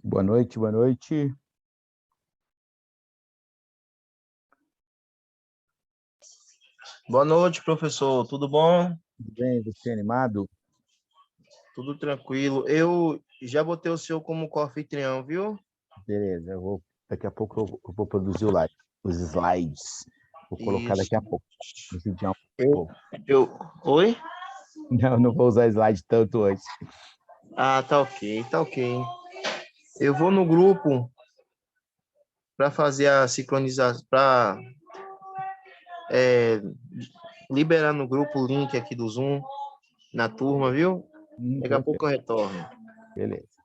Boa noite, boa noite. Boa noite, professor. Tudo bom? Tudo bem, você animado? Tudo tranquilo. Eu já botei o senhor como co-anfitrião, viu? Beleza, daqui a pouco eu vou produzir os slides. Vou colocar Isso. daqui a pouco. Vou judiar um Eu, pouco. Oi? Não vou usar slide tanto hoje. Ah, tá ok, tá ok. Eu vou no grupo para fazer a sincronização, para liberar no grupo o link aqui do Zoom na turma, viu? Daqui a Tranquilo. pouco eu retorno. Beleza.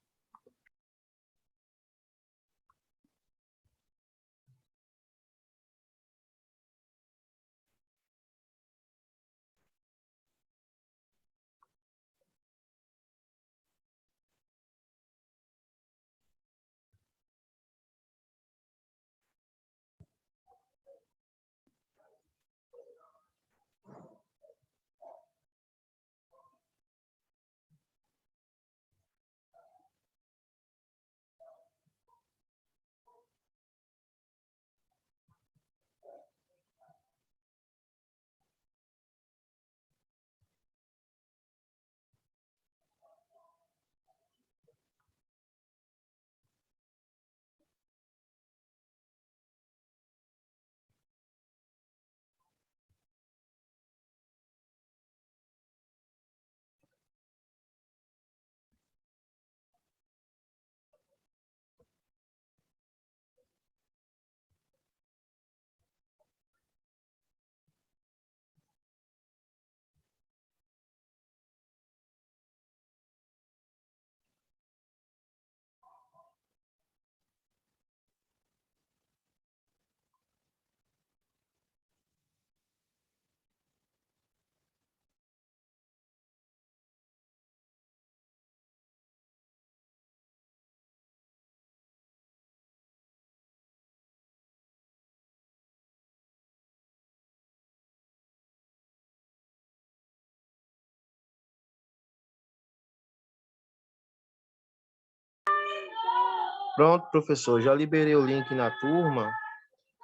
Pronto, professor, já liberei o link na turma.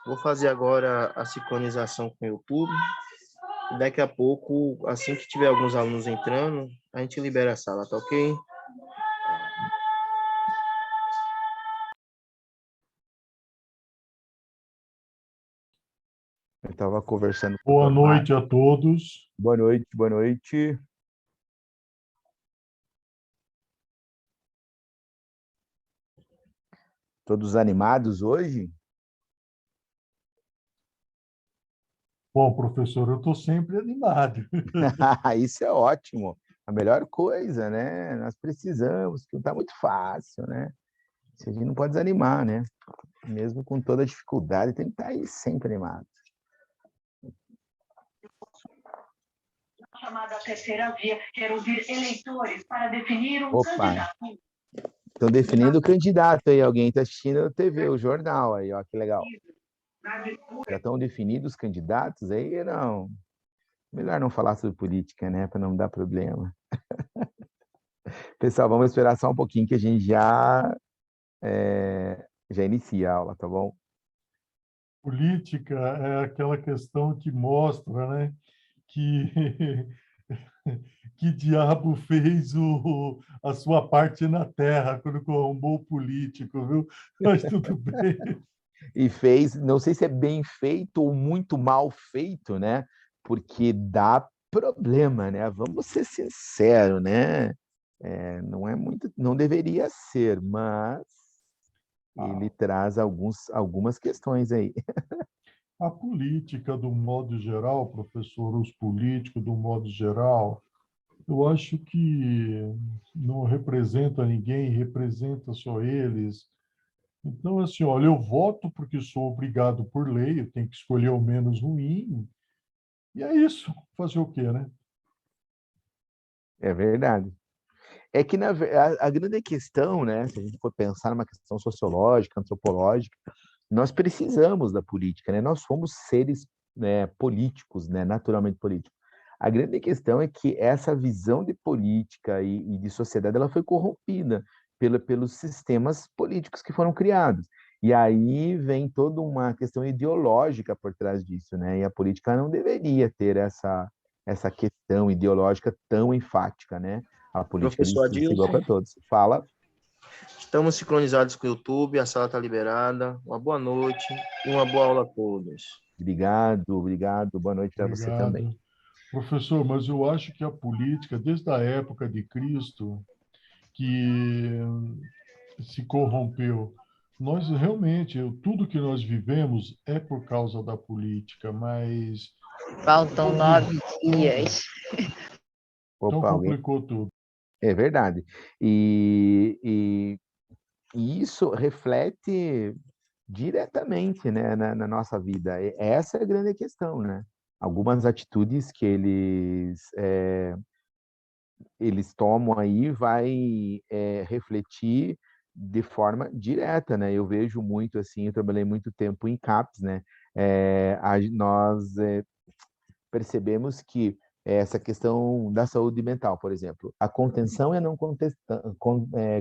Vou fazer agora a sincronização com o YouTube. Daqui a pouco, assim que tiver alguns alunos entrando, a gente libera a sala, tá ok? Eu estava conversando com o Boa Tomás. noite a todos. Boa noite, boa noite. Todos animados hoje? Bom, professor, eu estou sempre animado. Isso é ótimo. A melhor coisa, né? Nós precisamos, que não está muito fácil, né? A gente não pode desanimar, né? Mesmo com toda a dificuldade, tem que estar aí sempre animado. Chamada terceira via, quer ouvir eleitores para definir um Opa, candidato. estão definindo o candidato aí. Alguém está assistindo a TV, o jornal aí, ó, que legal. Já estão definidos os candidatos aí? Não. Melhor não falar sobre política, né? Para não dar problema. Pessoal, vamos esperar só um pouquinho que a gente já inicia a aula, tá bom? Política é aquela questão que mostra, né, que que diabo fez a sua parte na terra quando arrombou o político, viu? Mas tudo bem. E fez, não sei se é bem feito ou muito mal feito, né? Porque dá problema, né? Vamos ser sinceros, né? Não é muito, não deveria ser, mas ele traz algumas questões aí. A política, do modo geral, professor, os políticos, do modo geral, eu acho que não representa ninguém, representa só eles. Então, assim, olha, eu voto porque sou obrigado por lei, eu tenho que escolher o menos ruim, e é isso. Fazer o quê, né? É verdade. É que a grande questão, né? Se a gente for pensar numa questão sociológica, antropológica, nós precisamos da política, né? Nós somos seres, né, políticos, né? Naturalmente políticos. A grande questão é que essa visão de política e de sociedade ela foi corrompida. pelos sistemas políticos que foram criados. E aí vem toda uma questão ideológica por trás disso, né? E a política não deveria ter essa questão ideológica tão enfática, né? A política Professor precisa ser igual Adilson, para todos. Fala. estamos sincronizados com o YouTube, a sala está liberada. Uma boa noite e uma boa aula a todos. Obrigado, obrigado. Boa noite para você também. Obrigado. Professor, mas eu acho que a política, desde a época de Cristo, que se corrompeu. Nós realmente, tudo que nós vivemos é por causa da política, mas Faltam 9 dias. então Opa, alguém? complicou tudo. É verdade. E isso reflete diretamente, né, na nossa vida. Essa é a grande questão, né? Algumas atitudes que eles tomam aí vai refletir de forma direta, né? Eu vejo muito assim, eu trabalhei muito tempo em CAPES, né? Nós percebemos que essa questão da saúde mental, por exemplo, a contenção e a não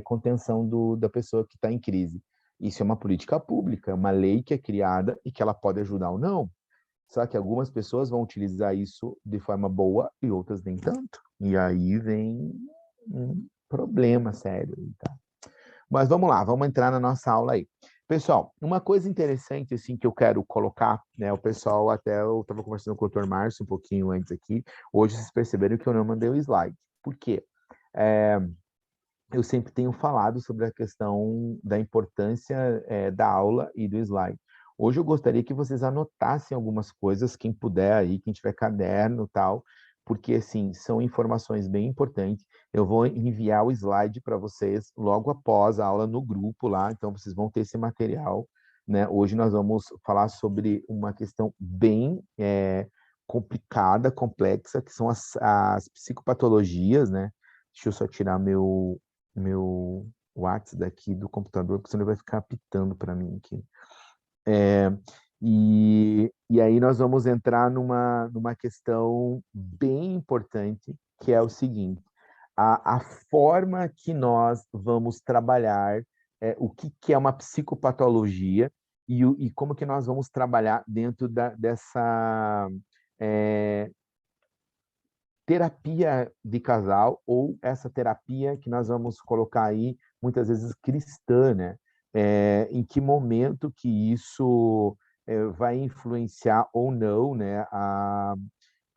contenção da pessoa que está em crise. Isso é uma política pública, uma lei que é criada e que ela pode ajudar ou não. Só que algumas pessoas vão utilizar isso de forma boa e outras nem tanto. E aí vem um problema sério. Tá? Mas vamos lá, vamos entrar na nossa aula aí. Pessoal, uma coisa interessante assim que eu quero colocar, né? O pessoal até eu estava conversando com o Dr. Márcio um pouquinho antes aqui. Hoje vocês perceberam que eu não mandei o slide. Por quê? Eu sempre tenho falado sobre a questão da importância da aula e do slide. Hoje eu gostaria que vocês anotassem algumas coisas, quem puder aí, quem tiver caderno e tal, porque, assim, são informações bem importantes. Eu vou enviar o slide para vocês logo após a aula no grupo lá, então vocês vão ter esse material, né? Hoje nós vamos falar sobre uma questão bem complicada, complexa, que são as psicopatologias, né? Deixa eu só tirar meu WhatsApp daqui do computador, porque senão ele vai ficar apitando para mim aqui. E aí nós vamos entrar numa questão bem importante, que é o seguinte, a forma que nós vamos trabalhar o que é uma psicopatologia e como que nós vamos trabalhar dentro dessa terapia de casal ou essa terapia que nós vamos colocar aí, muitas vezes cristã, né? Em que momento que isso vai influenciar ou não, né,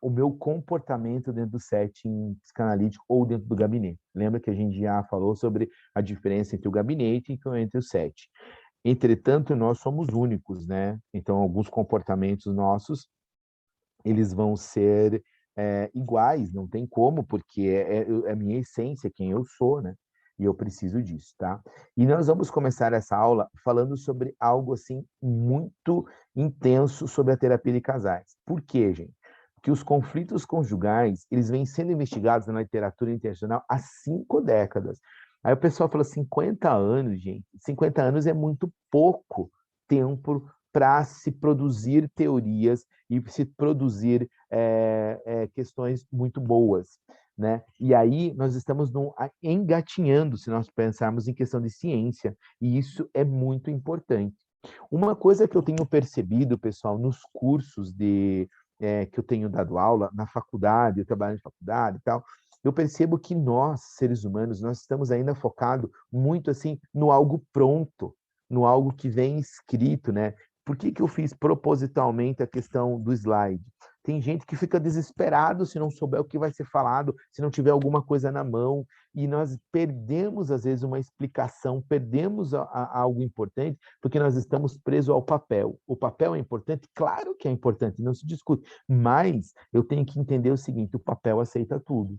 o meu comportamento dentro do setting psicanalítico ou dentro do gabinete. Lembra que a gente já falou sobre a diferença entre o gabinete e entre o setting. Entretanto, nós somos únicos, né? Então, alguns comportamentos nossos, eles vão ser iguais, não tem como, porque é a minha essência, quem eu sou, né? E eu preciso disso, tá? E nós vamos começar essa aula falando sobre algo, assim, muito intenso sobre a terapia de casais. Por quê, gente? Porque os conflitos conjugais, eles vêm sendo investigados na literatura internacional há 5 décadas. Aí o pessoal fala 50 anos, gente. 50 anos é muito pouco tempo para se produzir teorias e se produzir questões muito boas, né? E aí nós estamos engatinhando, se nós pensarmos em questão de ciência, e isso é muito importante. Uma coisa que eu tenho percebido, pessoal, nos cursos que eu tenho dado aula, na faculdade, eu trabalho em faculdade e tal, eu percebo que nós, seres humanos, nós estamos ainda focados muito assim no algo pronto, no algo que vem escrito, né? Por que eu fiz propositalmente a questão do slide? Tem gente que fica desesperado se não souber o que vai ser falado, se não tiver alguma coisa na mão, e nós perdemos, às vezes, uma explicação, perdemos algo importante, porque nós estamos presos ao papel. O papel é importante? Claro que é importante, não se discute, mas eu tenho que entender o seguinte, o papel aceita tudo,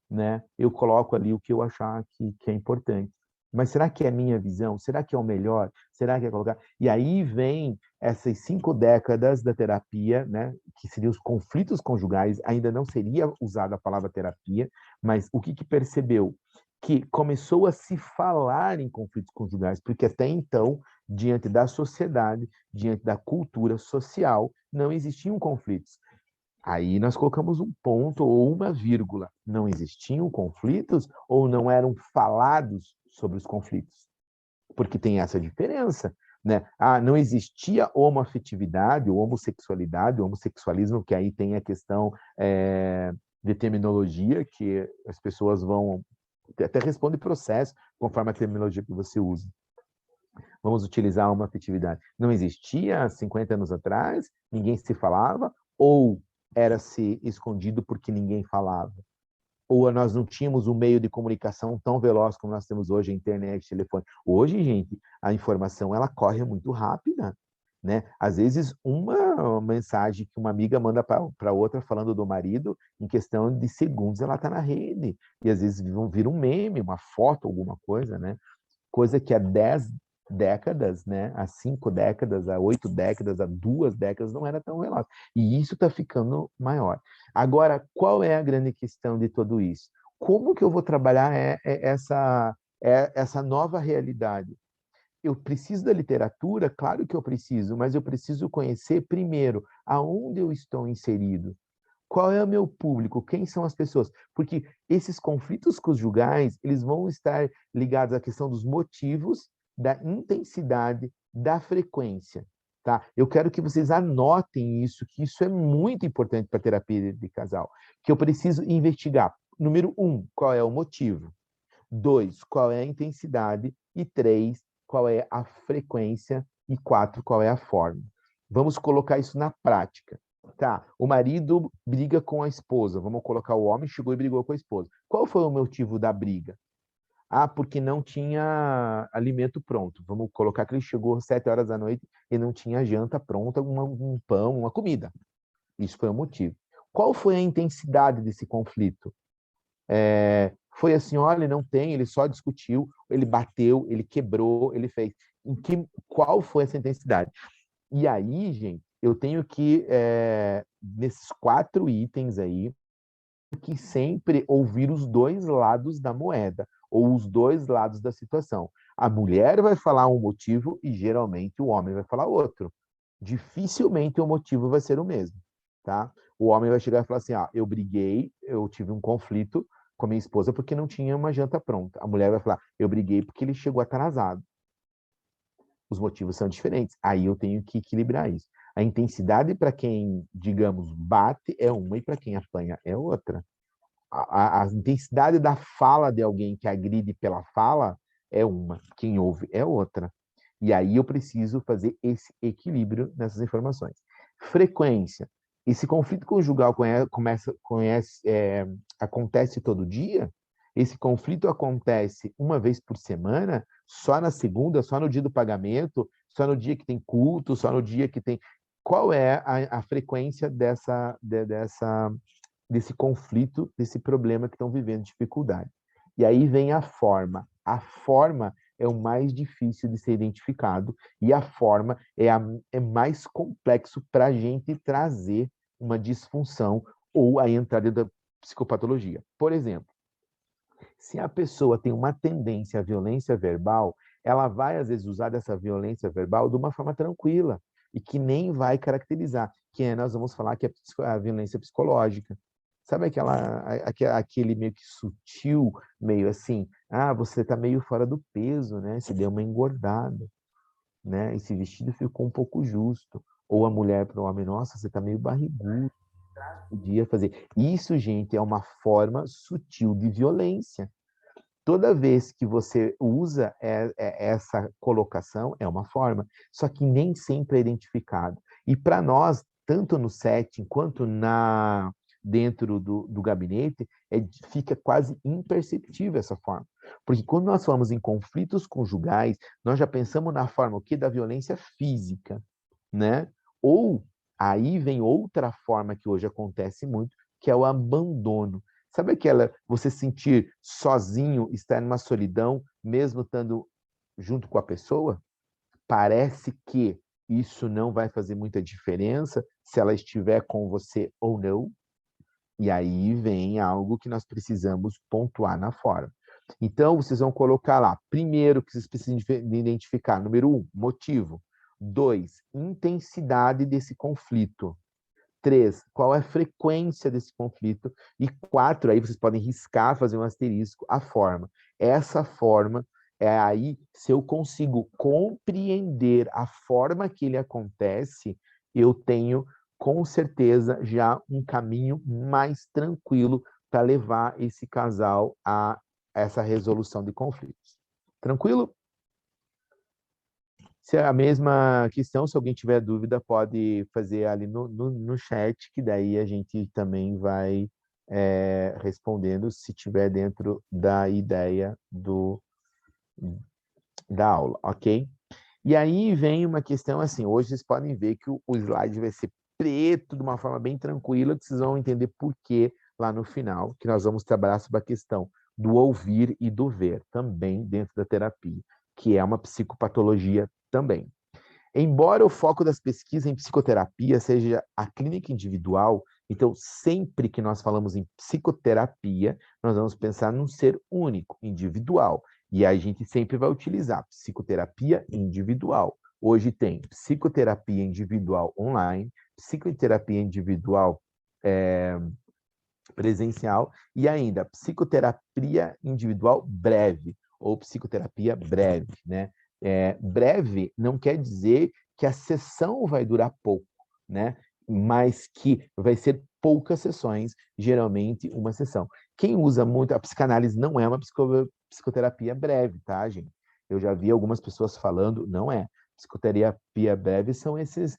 né? Eu coloco ali o que eu achar que é importante. Mas será que é a minha visão? Será que é o melhor? Será que é colocar? E aí vem essas 5 décadas da terapia, né? Que seriam os conflitos conjugais. Ainda não seria usada a palavra terapia, mas o que percebeu? Que começou a se falar em conflitos conjugais, porque até então, diante da sociedade, diante da cultura social, não existiam conflitos. Aí nós colocamos um ponto ou uma vírgula. Não existiam conflitos ou não eram falados sobre os conflitos? Porque tem essa diferença, né? Ah, não existia homoafetividade, ou homossexualidade, ou homossexualismo, que aí tem a questão de terminologia, que as pessoas vão até responder processo conforme a terminologia que você usa. Vamos utilizar uma afetividade. Não existia 50 anos atrás, ninguém se falava, ou era-se escondido porque ninguém falava? Ou nós não tínhamos um meio de comunicação tão veloz como nós temos hoje, a internet, telefone. Hoje, gente, a informação ela corre muito rápida, né? Às vezes, uma mensagem que uma amiga manda para outra falando do marido, em questão de segundos ela está na rede. E às vezes vira um meme, uma foto, alguma coisa, né? Coisa que há 10 décadas, né? Há 5 décadas, há 8 décadas, há 2 décadas não era tão veloz. E isso está ficando maior. Agora, qual é a grande questão de tudo isso? Como que eu vou trabalhar essa nova realidade? Eu preciso da literatura? Claro que eu preciso, mas eu preciso conhecer primeiro aonde eu estou inserido. Qual é o meu público? Quem são as pessoas? Porque esses conflitos conjugais, eles vão estar ligados à questão dos motivos, da intensidade, da frequência, tá? Eu quero que vocês anotem isso, que isso é muito importante para a terapia de casal, que eu preciso investigar. Número 1, qual é o motivo? 2, qual é a intensidade? E 3, qual é a frequência? E 4, qual é a forma? Vamos colocar isso na prática. Tá, o marido briga com a esposa. Vamos colocar o homem chegou e brigou com a esposa. Qual foi o motivo da briga? Ah, porque não tinha alimento pronto. Vamos colocar que ele chegou às 7 horas da noite e não tinha janta pronta, um pão, uma comida. Isso foi o motivo. Qual foi a intensidade desse conflito? Foi assim, olha, não tem, ele só discutiu, ele bateu, ele quebrou, ele fez. Qual foi essa intensidade? E aí, gente, eu tenho que, nesses 4 itens aí, que sempre ouvir os 2 lados da moeda, ou os 2 lados da situação. A mulher vai falar um motivo e geralmente o homem vai falar outro. Dificilmente o motivo vai ser o mesmo, tá? O homem vai chegar e falar assim, eu briguei, eu tive um conflito com a minha esposa porque não tinha uma janta pronta. A mulher vai falar, eu briguei porque ele chegou atrasado. Os motivos são diferentes. Aí eu tenho que equilibrar isso. A intensidade para quem, digamos, bate é uma e para quem apanha é outra. A intensidade da fala de alguém que agride pela fala é uma, quem ouve é outra. E aí eu preciso fazer esse equilíbrio nessas informações. Frequência. Esse conflito conjugal acontece todo dia? Esse conflito acontece uma vez por semana? Só na segunda? Só no dia do pagamento? Só no dia que tem culto? Só no dia que tem... Qual é a frequência desse conflito, desse problema que estão vivendo dificuldade? E aí vem a forma. A forma é o mais difícil de ser identificado e a forma é mais complexo para a gente trazer uma disfunção ou a entrada da psicopatologia. Por exemplo, se a pessoa tem uma tendência à violência verbal, ela vai, às vezes, usar dessa violência verbal de uma forma tranquila e que nem vai caracterizar, nós vamos falar que é a violência psicológica. Sabe aquele meio que sutil, meio assim, você está meio fora do peso, né? Você deu uma engordada, né? Esse vestido ficou um pouco justo. Ou a mulher para o homem, nossa, você está meio barrigudo, podia fazer. Isso, gente, é uma forma sutil de violência. Toda vez que você usa essa colocação, é uma forma, só que nem sempre é identificado. E para nós, tanto no setting quanto dentro do gabinete, fica quase imperceptível essa forma. Porque quando nós falamos em conflitos conjugais, nós já pensamos na forma o quê? Da violência física, né? Ou aí vem outra forma que hoje acontece muito, que é o abandono. Sabe você sentir sozinho, estar numa solidão, mesmo estando junto com a pessoa? Parece que isso não vai fazer muita diferença se ela estiver com você ou não. E aí vem algo que nós precisamos pontuar na forma. Então, vocês vão colocar lá, primeiro que vocês precisam identificar, número 1, motivo. 2, intensidade desse conflito. 3, qual é a frequência desse conflito? E 4, aí vocês podem riscar, fazer um asterisco, a forma. Essa forma é aí, se eu consigo compreender a forma que ele acontece, eu tenho, com certeza, já um caminho mais tranquilo para levar esse casal a essa resolução de conflitos. Tranquilo? Se é a mesma questão, se alguém tiver dúvida, pode fazer ali no chat, que daí a gente também vai respondendo, se tiver dentro da ideia da aula, ok? E aí vem uma questão assim, hoje vocês podem ver que o slide vai ser preto, de uma forma bem tranquila, que vocês vão entender por quê lá no final, que nós vamos trabalhar sobre a questão do ouvir e do ver, também dentro da terapia, que é uma psicopatologia também. Embora o foco das pesquisas em psicoterapia seja a clínica individual, então sempre que nós falamos em psicoterapia, nós vamos pensar num ser único, individual. E aí a gente sempre vai utilizar psicoterapia individual. Hoje tem psicoterapia individual online, psicoterapia individual presencial e ainda psicoterapia individual breve ou psicoterapia breve, né? Breve não quer dizer que a sessão vai durar pouco, né? Mas que vai ser poucas sessões, geralmente uma sessão. Quem usa muito, a psicanálise não é uma psicoterapia breve, tá, gente? Eu já vi algumas pessoas falando, não é. Psicoterapia breve são esses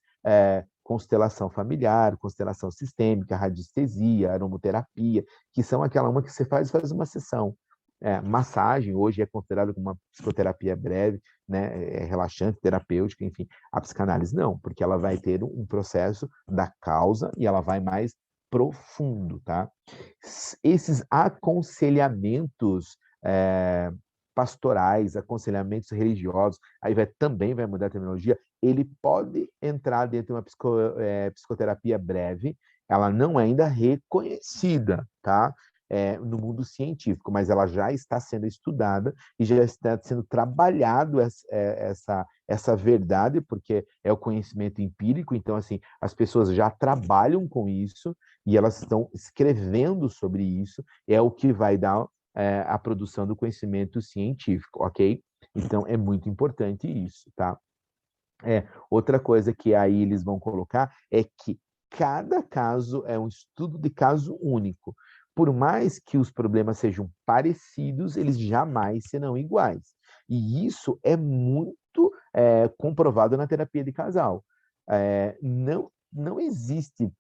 constelação familiar, constelação sistêmica, radiestesia, aromoterapia, que são aquela uma que você faz uma sessão. Massagem hoje é considerada como uma psicoterapia breve, né, relaxante, terapêutica, enfim. A psicanálise não, porque ela vai ter um processo da causa e ela vai mais profundo, tá? Esses aconselhamentos pastorais, aconselhamentos religiosos, aí também vai mudar a terminologia, ele pode entrar dentro de uma psicoterapia breve, ela não é ainda reconhecida, tá? No mundo científico, mas ela já está sendo estudada e já está sendo trabalhado essa verdade, porque é o conhecimento empírico, então, assim, as pessoas já trabalham com isso e elas estão escrevendo sobre isso, é o que vai dar a produção do conhecimento científico, ok? Então, é muito importante isso, tá? Outra coisa que aí eles vão colocar é que cada caso é um estudo de caso único. Por mais que os problemas sejam parecidos, eles jamais serão iguais. E isso é muito comprovado na terapia de casal. Não existe,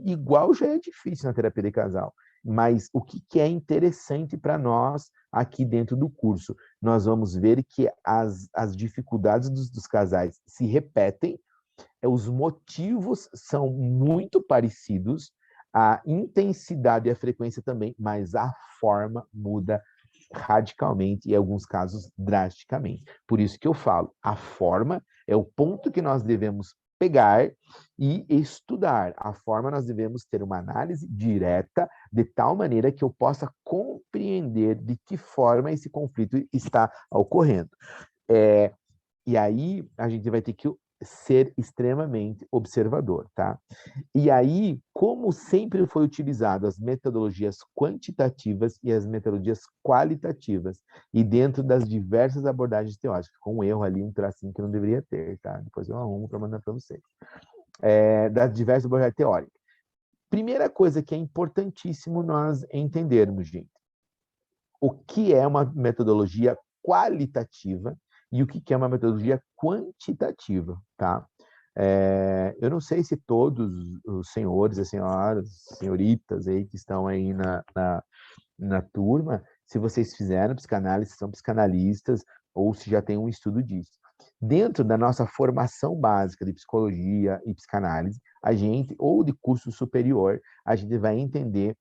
igual já é difícil na terapia de casal, mas o que é interessante para nós aqui dentro do curso? Nós vamos ver que as dificuldades dos casais se repetem, os motivos são muito parecidos, a intensidade e a frequência também, mas a forma muda radicalmente e, em alguns casos, drasticamente. Por isso que eu falo, a forma é o ponto que nós devemos pegar e estudar. A forma nós devemos ter uma análise direta, de tal maneira que eu possa compreender de que forma esse conflito está ocorrendo. E aí a gente vai ter que ser extremamente observador, tá? E aí, como sempre foi utilizado as metodologias quantitativas e as metodologias qualitativas, e dentro das diversas abordagens teóricas, com um erro ali, um tracinho que não deveria ter, tá? Depois eu arrumo para mandar para vocês. Das diversas abordagens teóricas. Primeira coisa que é importantíssimo nós entendermos, gente, o que é uma metodologia qualitativa e o que é uma metodologia quantitativa, tá? Eu não sei se todos os senhores, as senhoras, senhoritas aí que estão aí na turma, se vocês fizeram psicanálise, são psicanalistas, ou se já tem um estudo disso. Dentro da nossa formação básica de psicologia e psicanálise, a gente, ou de curso superior, a gente vai entender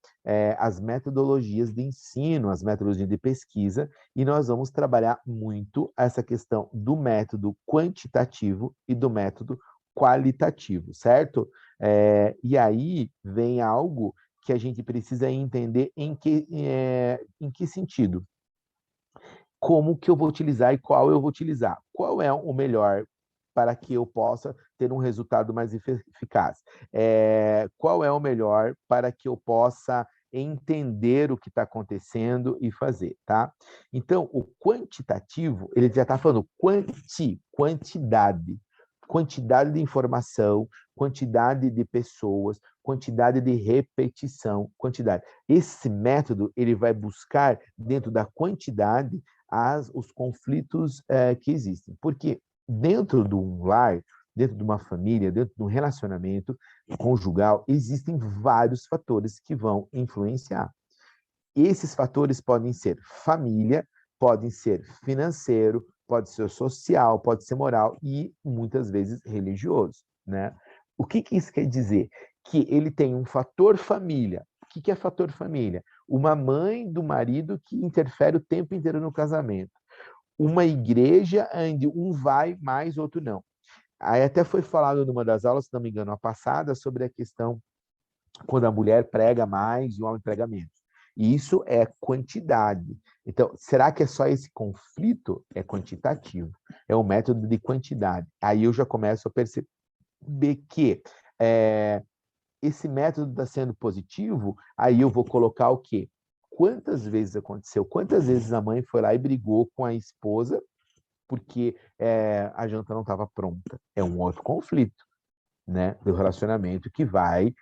as metodologias de ensino, as metodologias de pesquisa, e nós vamos trabalhar muito essa questão do método quantitativo e do método qualitativo, certo? E aí vem algo que a gente precisa entender em que sentido. Como que eu vou utilizar e qual eu vou utilizar? Qual é o melhor para que eu possa ter um resultado mais eficaz? Qual é o melhor para que eu possa entender o que está acontecendo e fazer, tá? Então, o quantitativo, ele já está falando quantidade. Quantidade de informação, quantidade de pessoas, quantidade de repetição, quantidade. Esse método, ele vai buscar, dentro da quantidade, os conflitos que existem. Porque dentro de um lar, dentro de uma família, dentro de um relacionamento conjugal, existem vários fatores que vão influenciar. Esses fatores podem ser família, podem ser financeiro, pode ser social, pode ser moral e, muitas vezes, religioso, né? O que isso quer dizer? Que ele tem um fator família. O que é fator família? Uma mãe do marido que interfere o tempo inteiro no casamento. Uma igreja onde um vai mais, outro não. Aí até foi falado numa das aulas, se não me engano, a passada, sobre a questão quando a mulher prega mais e o homem prega menos. E isso é quantidade. Então, será que é só esse conflito? É quantitativo. É um método de quantidade. Aí eu já começo a perceber que esse método está sendo positivo, aí eu vou colocar o quê? Quantas vezes aconteceu? Quantas vezes a mãe foi lá e brigou com a esposa porque a janta não estava pronta? É um outro conflito, né, do relacionamento que vai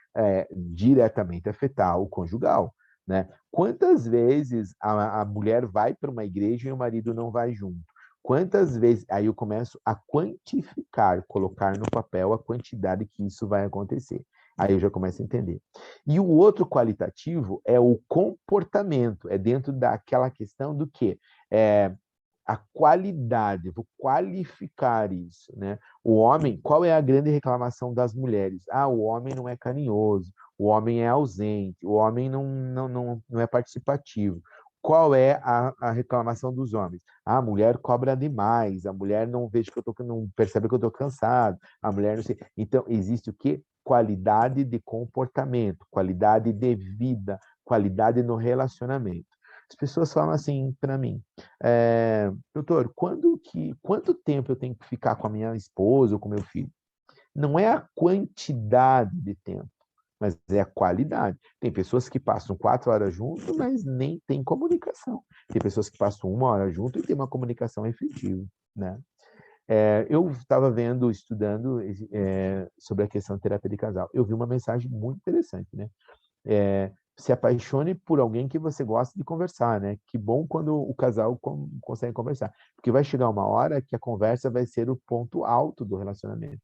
diretamente afetar o conjugal, né? Quantas vezes a mulher vai para uma igreja e o marido não vai junto? Quantas vezes... Aí eu começo a quantificar, colocar no papel a quantidade que isso vai acontecer. Aí eu já começo a entender. E o outro qualitativo é o comportamento, é dentro daquela questão do quê? A qualidade, vou qualificar isso, né? O homem, qual é a grande reclamação das mulheres? O homem não é carinhoso, o homem é ausente, o homem não é participativo. Qual é a reclamação dos homens? A mulher cobra demais, a mulher não vejo que não percebe que eu estou cansado, a mulher não sei. Então, existe o quê? Qualidade de comportamento, qualidade de vida, qualidade no relacionamento. As pessoas falam assim para mim, doutor, quanto tempo eu tenho que ficar com a minha esposa ou com meu filho? Não é a quantidade de tempo, mas é a qualidade. Tem pessoas que passam 4 horas junto, mas nem tem comunicação. Tem pessoas que passam 1 hora junto e tem uma comunicação efetiva, né? Eu estava estudando sobre a questão de terapia de casal. Eu vi uma mensagem muito interessante, né? Se apaixone por alguém que você gosta de conversar, né? Que bom quando o casal consegue conversar. Porque vai chegar uma hora que a conversa vai ser o ponto alto do relacionamento.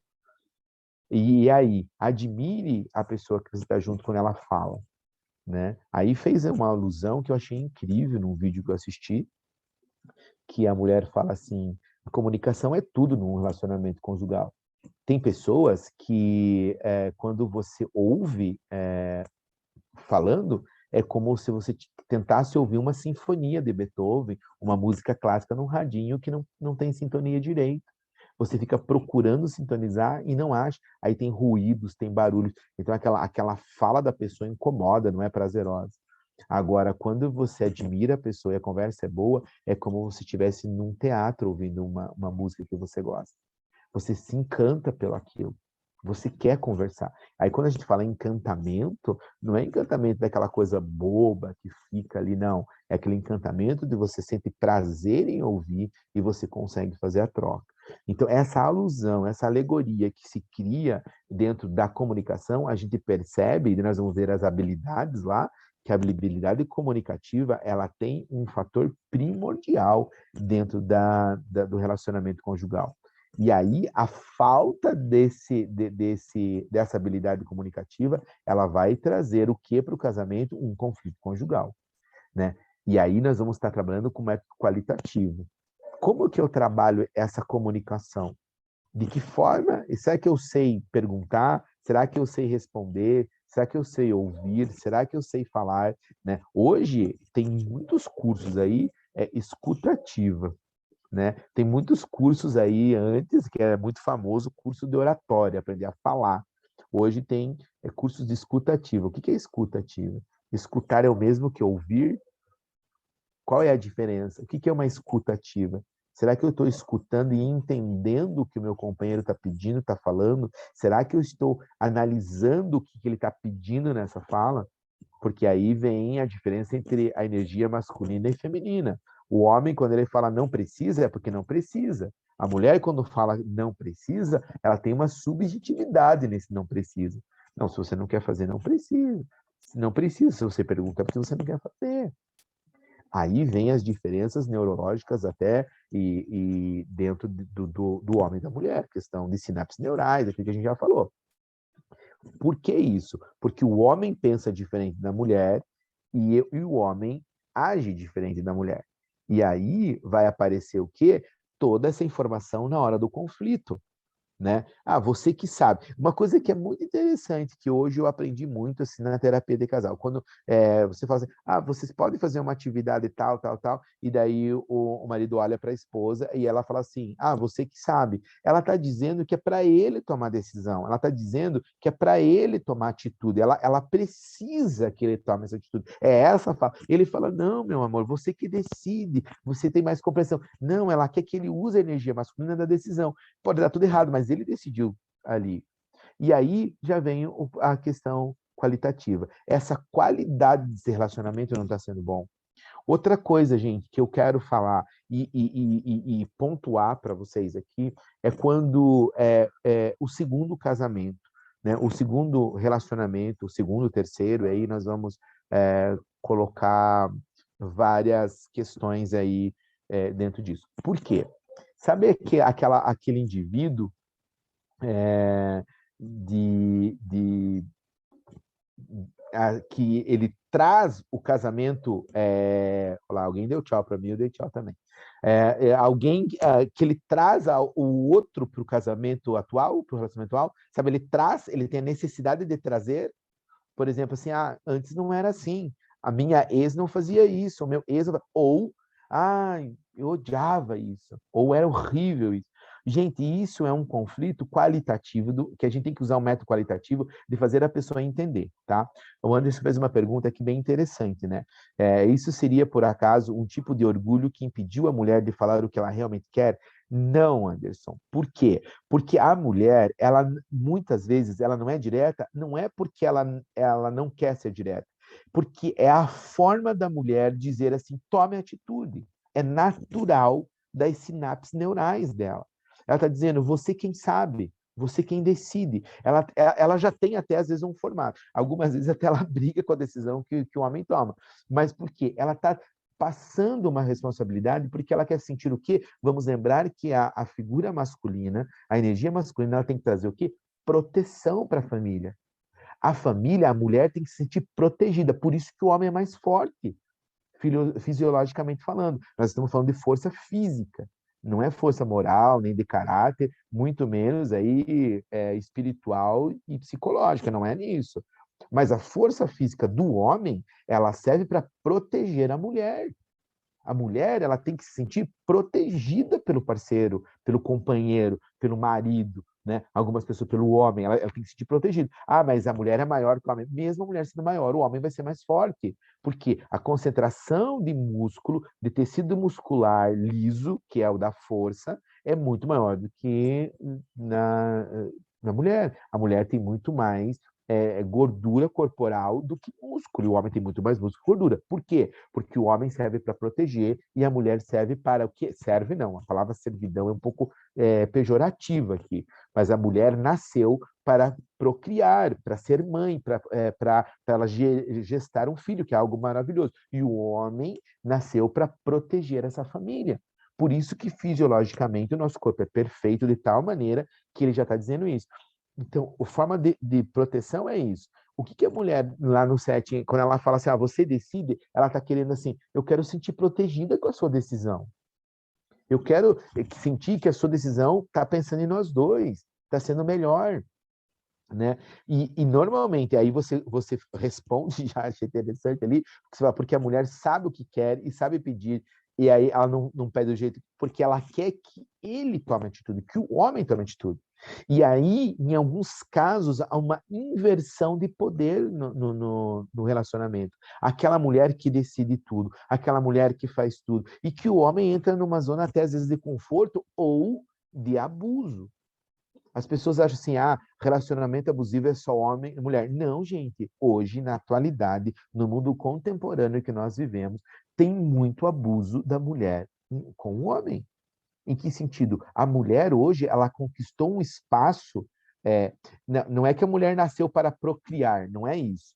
E aí, admire a pessoa que você está junto quando ela fala, né? Aí fez uma alusão que eu achei incrível num vídeo que eu assisti, que a mulher fala assim, a comunicação é tudo num relacionamento conjugal. Tem pessoas que, quando você ouve falando, é como se você tentasse ouvir uma sinfonia de Beethoven, uma música clássica num radinho que não tem sintonia direito. Você fica procurando sintonizar e não acha. Aí tem ruídos, tem barulhos. Então aquela fala da pessoa incomoda, não é prazerosa. Agora, quando você admira a pessoa e a conversa é boa, é como se estivesse num teatro ouvindo uma música que você gosta. Você se encanta pelo aquilo. Você quer conversar. Aí quando a gente fala em encantamento, não é encantamento daquela coisa boba que fica ali, não. É aquele encantamento de você sentir prazer em ouvir e você consegue fazer a troca. Então, essa alusão, essa alegoria que se cria dentro da comunicação, a gente percebe, e nós vamos ver as habilidades lá, que a habilidade comunicativa, ela tem um fator primordial dentro do relacionamento conjugal. E aí, a falta dessa habilidade comunicativa, ela vai trazer o que para o casamento? Um conflito conjugal, né? E aí nós vamos estar trabalhando com método qualitativo. Como que eu trabalho essa comunicação? De que forma? Será que eu sei perguntar? Será que eu sei responder? Será que eu sei ouvir? Será que eu sei falar? Né? Hoje, tem muitos cursos aí, escuta ativa. Né? Tem muitos cursos aí antes, que era muito famoso, curso de oratória, aprender a falar. Hoje tem cursos de escuta ativa. O que é escuta ativa? Escutar é o mesmo que ouvir? Qual é a diferença? O que é uma escuta ativa? Será que eu estou escutando e entendendo o que o meu companheiro está pedindo, está falando? Será que eu estou analisando o que ele está pedindo nessa fala? Porque aí vem a diferença entre a energia masculina e feminina. O homem, quando ele fala não precisa, é porque não precisa. A mulher, quando fala não precisa, ela tem uma subjetividade nesse não precisa. Não, se você não quer fazer, não precisa. Se não precisa, se você pergunta, é porque você não quer fazer. Aí vem as diferenças neurológicas até e dentro do homem e da mulher, questão de sinapses neurais, aquilo que a gente já falou. Por que isso? Porque o homem pensa diferente da mulher e o homem age diferente da mulher. E aí vai aparecer o quê? Toda essa informação na hora do conflito. Né? Ah, você que sabe. Uma coisa que é muito interessante, que hoje eu aprendi muito assim na terapia de casal, quando você fala assim, vocês podem fazer uma atividade tal, tal, tal, e daí o marido olha para a esposa e ela fala assim, você que sabe. Ela está dizendo que é para ele tomar decisão, ela está dizendo que é para ele tomar atitude, ela precisa que ele tome essa atitude. É essa fala. Ele fala, não, meu amor, você que decide, você tem mais compreensão. Não, ela quer que ele use a energia masculina da decisão. Pode dar tudo errado, mas ele decidiu ali. E aí já vem a questão qualitativa. Essa qualidade desse relacionamento não está sendo bom. Outra coisa, gente, que eu quero falar e pontuar para vocês aqui é quando o segundo casamento, né? O segundo relacionamento, o segundo, terceiro, aí nós vamos colocar várias questões aí dentro disso. Por quê? Sabe que aquele indivíduo é, que ele traz o casamento. Olha lá, alguém deu tchau para mim, eu dei tchau também. Alguém que ele traz o outro para o casamento atual, para o relacionamento atual, sabe? Ele tem a necessidade de trazer, por exemplo, assim, antes não era assim. A minha ex não fazia isso, o meu ex, ou, eu odiava isso, ou era horrível isso. Gente, isso é um conflito qualitativo, que a gente tem que usar um método qualitativo de fazer a pessoa entender, tá? O Anderson fez uma pergunta aqui bem interessante, né? Isso seria, por acaso, um tipo de orgulho que impediu a mulher de falar o que ela realmente quer? Não, Anderson. Por quê? Porque a mulher, ela muitas vezes, ela não é direta, não é porque ela não quer ser direta, porque é a forma da mulher dizer assim, tome atitude. É natural das sinapses neurais dela. Ela está dizendo, você quem sabe, você quem decide. Ela já tem até, às vezes, um formato. Algumas vezes até ela briga com a decisão que o homem toma. Mas por quê? Ela está passando uma responsabilidade porque ela quer sentir o quê? Vamos lembrar que a figura masculina, a energia masculina, ela tem que trazer o quê? Proteção para a família. A família, a mulher tem que se sentir protegida. Por isso que o homem é mais forte, fisiologicamente falando. Nós estamos falando de força física. Não é força moral, nem de caráter, muito menos aí espiritual e psicológica, não é nisso. Mas a força física do homem, ela serve para proteger a mulher. A mulher, ela tem que se sentir protegida pelo parceiro, pelo companheiro, pelo marido, né? Algumas pessoas pelo homem, ela tem que se sentir protegida. Mas a mulher é maior que o homem. Mesmo a mulher sendo maior, o homem vai ser mais forte. Porque a concentração de músculo, de tecido muscular liso, que é o da força, é muito maior do que na mulher. A mulher tem muito mais gordura corporal do que músculo. E o homem tem muito mais músculo que gordura. Por quê? Porque o homem serve para proteger e a mulher serve para o quê? Serve não. A palavra servidão é um pouco pejorativa aqui. Mas a mulher nasceu para procriar, para ser mãe, para ela gestar um filho, que é algo maravilhoso. E o homem nasceu para proteger essa família. Por isso que fisiologicamente o nosso corpo é perfeito de tal maneira que ele já está dizendo isso. Então, a forma de proteção é isso. O que a mulher lá no setting, quando ela fala assim, você decide, ela está querendo assim, eu quero sentir protegida com a sua decisão. Eu quero sentir que a sua decisão está pensando em nós dois, está sendo melhor. Né? E normalmente, aí você responde, já achei interessante ali, porque a mulher sabe o que quer e sabe pedir, e aí ela não pede do jeito, porque ela quer ele tome atitude, que o homem tome atitude. E aí, em alguns casos, há uma inversão de poder no relacionamento. Aquela mulher que decide tudo, aquela mulher que faz tudo, e que o homem entra numa zona até às vezes de conforto ou de abuso. As pessoas acham assim, relacionamento abusivo é só homem e mulher. Não, gente. Hoje, na atualidade, no mundo contemporâneo que nós vivemos, tem muito abuso da mulher com o homem. Em que sentido? A mulher hoje, ela conquistou um espaço, não é que a mulher nasceu para procriar, não é isso.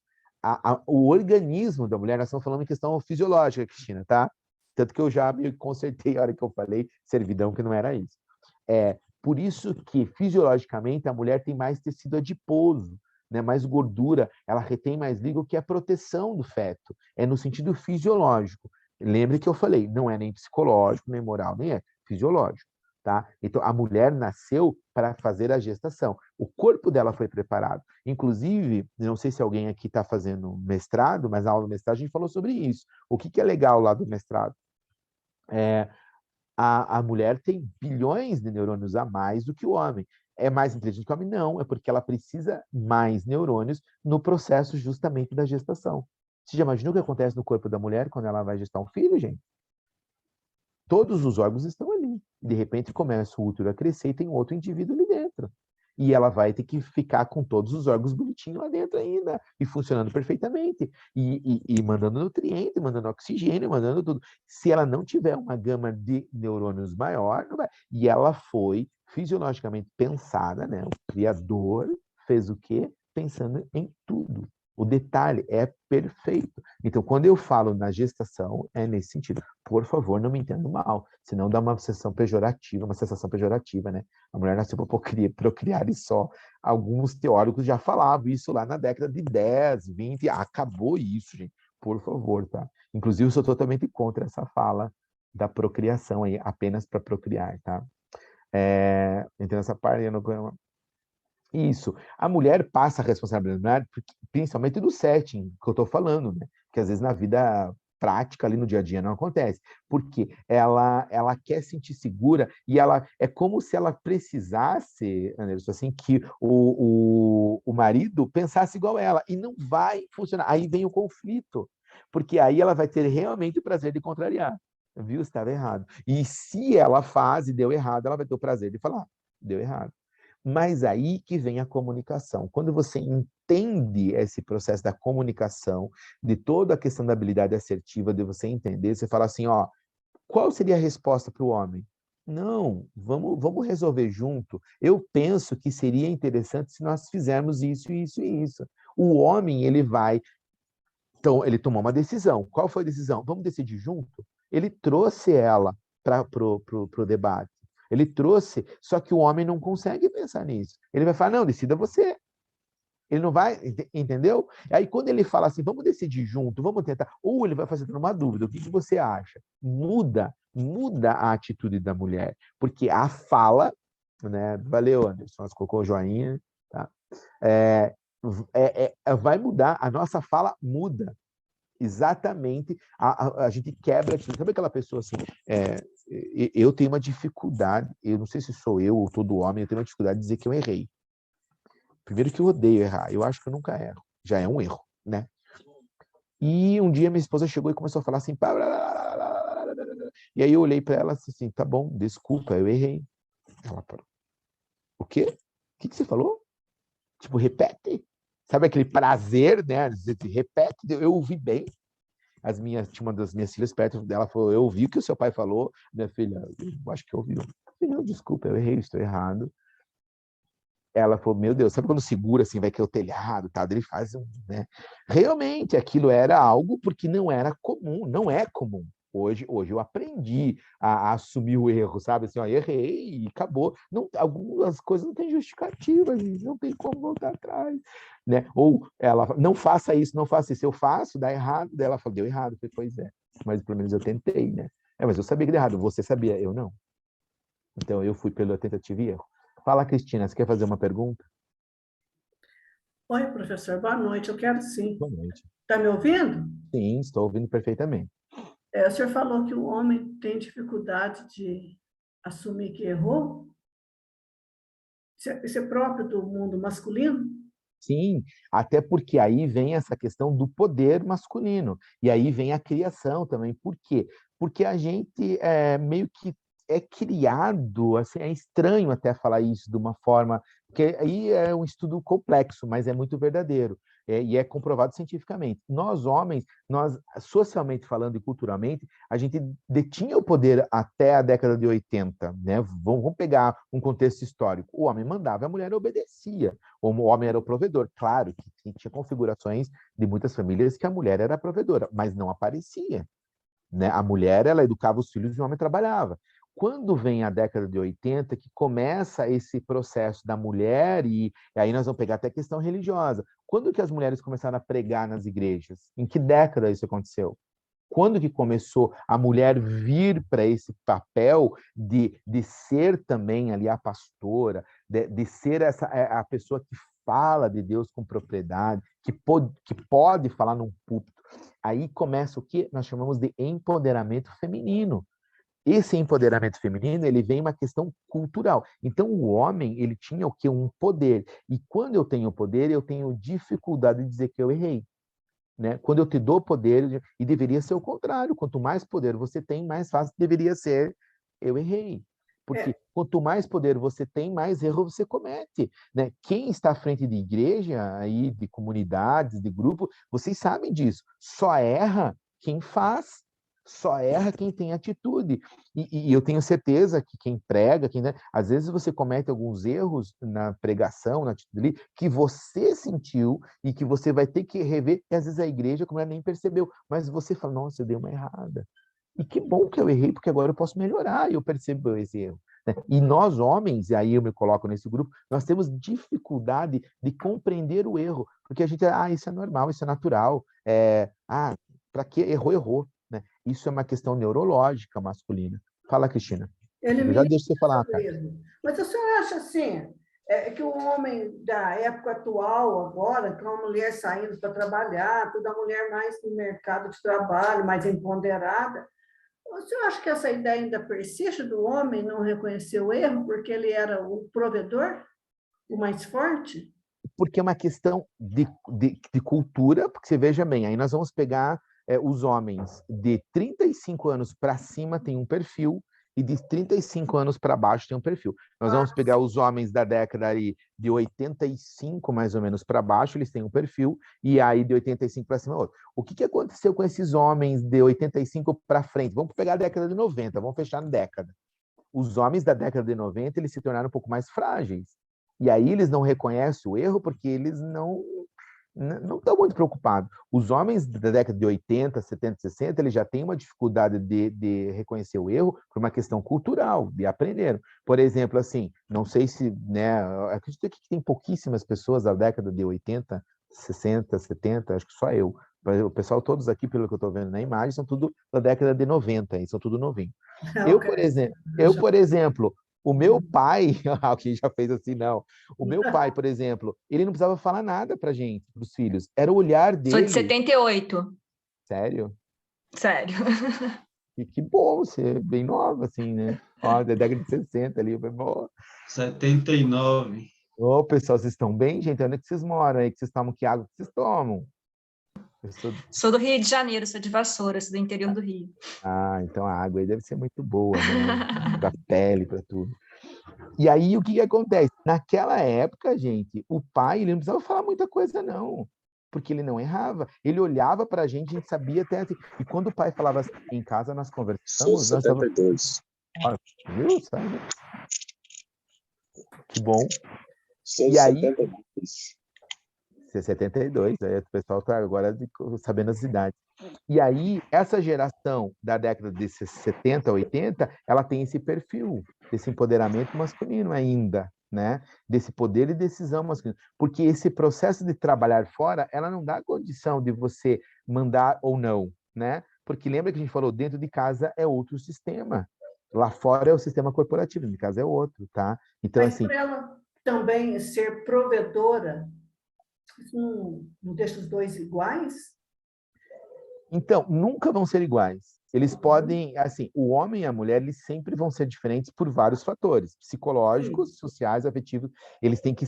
O organismo da mulher, nós estamos falando em questão fisiológica, Cristina, tá? Tanto que eu já me consertei a hora que eu falei servidão, que não era isso. Por isso que, fisiologicamente, a mulher tem mais tecido adiposo, né? Mais gordura, ela retém mais líquido, que é a proteção do feto. É no sentido fisiológico. Lembre que eu falei, não é nem psicológico, nem moral, nem é fisiológico, tá? Então, a mulher nasceu para fazer a gestação. O corpo dela foi preparado. Inclusive, não sei se alguém aqui está fazendo mestrado, mas na aula do mestrado a gente falou sobre isso. O que é legal lá do mestrado? A mulher tem bilhões de neurônios a mais do que o homem. É mais inteligente que o homem? Não, é porque ela precisa mais neurônios no processo justamente da gestação. Você já imaginou o que acontece no corpo da mulher quando ela vai gestar um filho, gente? Todos os órgãos estão ali. De repente começa o útero a crescer e tem outro indivíduo ali dentro. E ela vai ter que ficar com todos os órgãos bonitinhos lá dentro ainda, e funcionando perfeitamente, e mandando nutriente, mandando oxigênio, mandando tudo. Se ela não tiver uma gama de neurônios maior, não vai. E ela foi fisiologicamente pensada, né? O Criador fez o quê? Pensando em tudo. O detalhe é perfeito. Então, quando eu falo na gestação, é nesse sentido. Por favor, não me entenda mal, senão dá uma sensação pejorativa, né? A mulher nasceu para procriar e só. Alguns teóricos já falavam isso lá na década de 10, 20. Acabou isso, gente. Por favor, tá? Inclusive, eu sou totalmente contra essa fala da procriação aí, apenas para procriar, tá? Então, essa parte eu não... Isso. A mulher passa a responsabilidade, principalmente do setting que eu estou falando, né? Que às vezes na vida prática, ali no dia a dia, não acontece. Porque ela quer se sentir segura e ela é como se ela precisasse, Anderson, assim, que o marido pensasse igual ela. E não vai funcionar. Aí vem o conflito. Porque aí ela vai ter realmente o prazer de contrariar. Viu? Estava errado. E se ela faz e deu errado, ela vai ter o prazer de falar, deu errado. Mas aí que vem a comunicação. Quando você entende esse processo da comunicação, de toda a questão da habilidade assertiva, de você entender, você fala assim, qual seria a resposta para o homem? Não, vamos resolver junto. Eu penso que seria interessante se nós fizermos isso, isso e isso. O homem, ele vai... Então, ele tomou uma decisão. Qual foi a decisão? Vamos decidir junto? Ele trouxe ela para o debate. Ele trouxe, só que o homem não consegue pensar nisso. Ele vai falar, não, decida você. Ele não vai, entendeu? Aí quando ele fala assim, vamos decidir junto, vamos tentar, ou ele vai fazer uma dúvida, o que você acha? Muda a atitude da mulher, porque a fala, né? Valeu, Anderson, nós colocou o joinha, tá? Vai mudar, a nossa fala muda. Exatamente, a gente quebra, sabe aquela pessoa assim, eu tenho uma dificuldade, eu não sei se sou eu ou todo homem, eu tenho uma dificuldade de dizer que eu errei. Primeiro que eu odeio errar, eu acho que eu nunca erro, já é um erro, né? E um dia minha esposa chegou e começou a falar assim, e aí eu olhei para ela assim, tá bom, desculpa, eu errei. Ela parou, o quê? O que você falou? Tipo, repete. Sabe aquele prazer, né? Repete, eu ouvi bem. Tinha uma das minhas filhas perto dela, falou, eu ouvi o que o seu pai falou. Minha filha, eu acho que ouviu. Não, desculpa, eu errei, estou errado. Ela falou, meu Deus, sabe quando segura assim, vai que é o telhado, tá? Ele faz né? Realmente, aquilo era algo porque não era comum, não é comum. Hoje eu aprendi a assumir o erro, sabe? Assim, errei e acabou. Não, algumas coisas não têm justificativa, não tem como voltar atrás. Né? Ou ela não faça isso, não faça isso. Eu faço, dá errado. Daí ela falou, deu errado. Eu falei, pois é, mas pelo menos eu tentei, né? Mas eu sabia que deu errado. Você sabia, eu não. Então eu fui pela tentativa e erro. Fala, Cristina, você quer fazer uma pergunta? Oi, professor, boa noite. Eu quero sim. Boa noite. Está me ouvindo? Sim, estou ouvindo perfeitamente. O senhor falou que o homem tem dificuldade de assumir que errou? Isso é próprio do mundo masculino? Sim, até porque aí vem essa questão do poder masculino. E aí vem a criação também. Por quê? Porque a gente meio que é criado, assim, é estranho até falar isso de uma forma, porque aí é um estudo complexo, mas é muito verdadeiro, e é comprovado cientificamente. Nós, homens, nós, socialmente falando e culturalmente, a gente detinha o poder até a década de 80, né? Vamos pegar um contexto histórico. O homem mandava, a mulher obedecia. O homem era o provedor. Claro que tinha configurações de muitas famílias que a mulher era a provedora, mas não aparecia, né? A mulher, ela educava os filhos e o homem trabalhava. Quando vem a década de 80, que começa esse processo da mulher, e aí nós vamos pegar até a questão religiosa. Quando que as mulheres começaram a pregar nas igrejas? Em que década isso aconteceu? Quando que começou a mulher vir para esse papel de ser também ali a pastora, de ser a pessoa que fala de Deus com propriedade, que pode falar num púlpito? Aí começa o que nós chamamos de empoderamento feminino. Esse empoderamento feminino, ele vem uma questão cultural. Então, o homem, ele tinha o quê? Um poder. E quando eu tenho poder, eu tenho dificuldade de dizer que eu errei, né? Quando eu te dou poder, e deveria ser o contrário, quanto mais poder você tem, mais fácil deveria ser, eu errei. Porque É, quanto mais poder você tem, mais erro você comete, né? Quem está à frente de igreja, aí, de comunidades, de grupo, vocês sabem disso. Só erra quem faz, só erra quem tem atitude. E eu tenho certeza que quem prega, né, às vezes você comete alguns erros na pregação, na atitude ali, que você sentiu e que você vai ter que rever, e às vezes a igreja, como ela nem percebeu, mas você fala, nossa, eu dei uma errada. E que bom que eu errei, porque agora eu posso melhorar e eu percebo esse erro, né? E nós, homens, e aí eu me coloco nesse grupo, nós temos dificuldade de compreender o erro, porque a gente, isso é normal, isso é natural, para que errou, errou, né? Isso é uma questão neurológica masculina. Fala, Cristina. ele Eu já minimiza deixo você falar, o cara. erro. Mas o senhor acha assim, que o homem da época atual, agora, com a mulher saindo para trabalhar, toda mulher mais no mercado de trabalho, mais empoderada, o senhor acha que essa ideia ainda persiste do homem não reconhecer o erro porque ele era o provedor, o mais forte? Porque é uma questão de cultura, porque você veja bem, aí nós vamos pegar os homens de 35 anos para cima tem um perfil, e de 35 anos para baixo tem um perfil. Nós vamos pegar os homens da década aí de 85, mais ou menos, para baixo, eles têm um perfil, e aí de 85 para cima outro. O que aconteceu com esses homens de 85 para frente? Vamos pegar a década de 90, vamos fechar na década. Os homens da década de 90, eles se tornaram um pouco mais frágeis. E aí eles não reconhecem o erro porque eles não estão muito preocupados. Os homens da década de 80, 70, 60, eles já têm uma dificuldade de reconhecer o erro por uma questão cultural, de aprender. Por exemplo, assim, não sei se, né, acredito que tem pouquíssimas pessoas da década de 80, 60, 70, acho que só eu. O pessoal, todos aqui, pelo que eu estou vendo na imagem, são tudo da década de 90, e são tudo novinho. Eu, por exemplo, o meu pai, alguém já fez assim, não. O meu pai, por exemplo, ele não precisava falar nada pra gente, pros filhos. Era o olhar Sou de dele. 78. Sério? Sério. E que bom, você é bem nova, assim, né? Ó, da década de 60 ali, foi bom. 79. Ô, pessoal, vocês estão bem, gente? Onde é que vocês moram aí? Que vocês tomam? Que água que vocês tomam? Eu sou... Sou do Rio de Janeiro, sou de Vassoura, sou do interior do Rio. Ah, então a água aí deve ser muito boa, né? Pra pele, pra tudo. E aí, o que acontece? Naquela época, gente, o pai, ele não precisava falar muita coisa, não. Porque ele não errava. Ele olhava para a gente sabia até assim. E quando o pai falava assim, em casa nós conversamos, nós estávamos... 72. Viu, sabe? Que bom. Sou E aí, 72. você é 72, aí o pessoal está agora sabendo as idades. E aí, essa geração da década de 70, 80, ela tem esse perfil, desse empoderamento masculino ainda, né? Desse poder e decisão masculino. Porque esse processo de trabalhar fora, ela não dá condição de você mandar ou não, né? Porque lembra que a gente falou, dentro de casa é outro sistema. Lá fora é o sistema corporativo, dentro de casa é outro, tá? Então, Mas assim... para ela também ser provedora, não deixa os dois iguais? Então, nunca vão ser iguais. eles podem, assim, o homem e a mulher, eles sempre vão ser diferentes por vários fatores, psicológicos, sociais, afetivos, eles têm que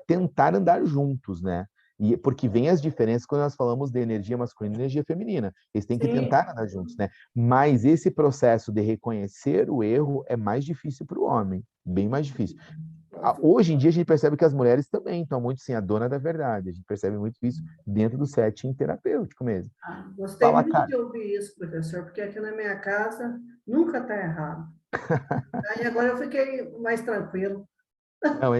tentar andar juntos, né? E, porque vem as diferenças quando nós falamos de energia masculina e energia feminina. Eles têm que Sim. tentar andar juntos, né? Mas esse processo de reconhecer o erro é mais difícil para o homem, bem mais difícil. Hoje em dia a gente percebe que as mulheres também estão muito sim a dona da verdade. A gente percebe muito isso dentro do setting terapêutico mesmo. Gostei Fala, muito cara. de ouvir isso, professor, porque aqui na minha casa nunca está errado. Aí agora eu fiquei mais tranquilo. Não,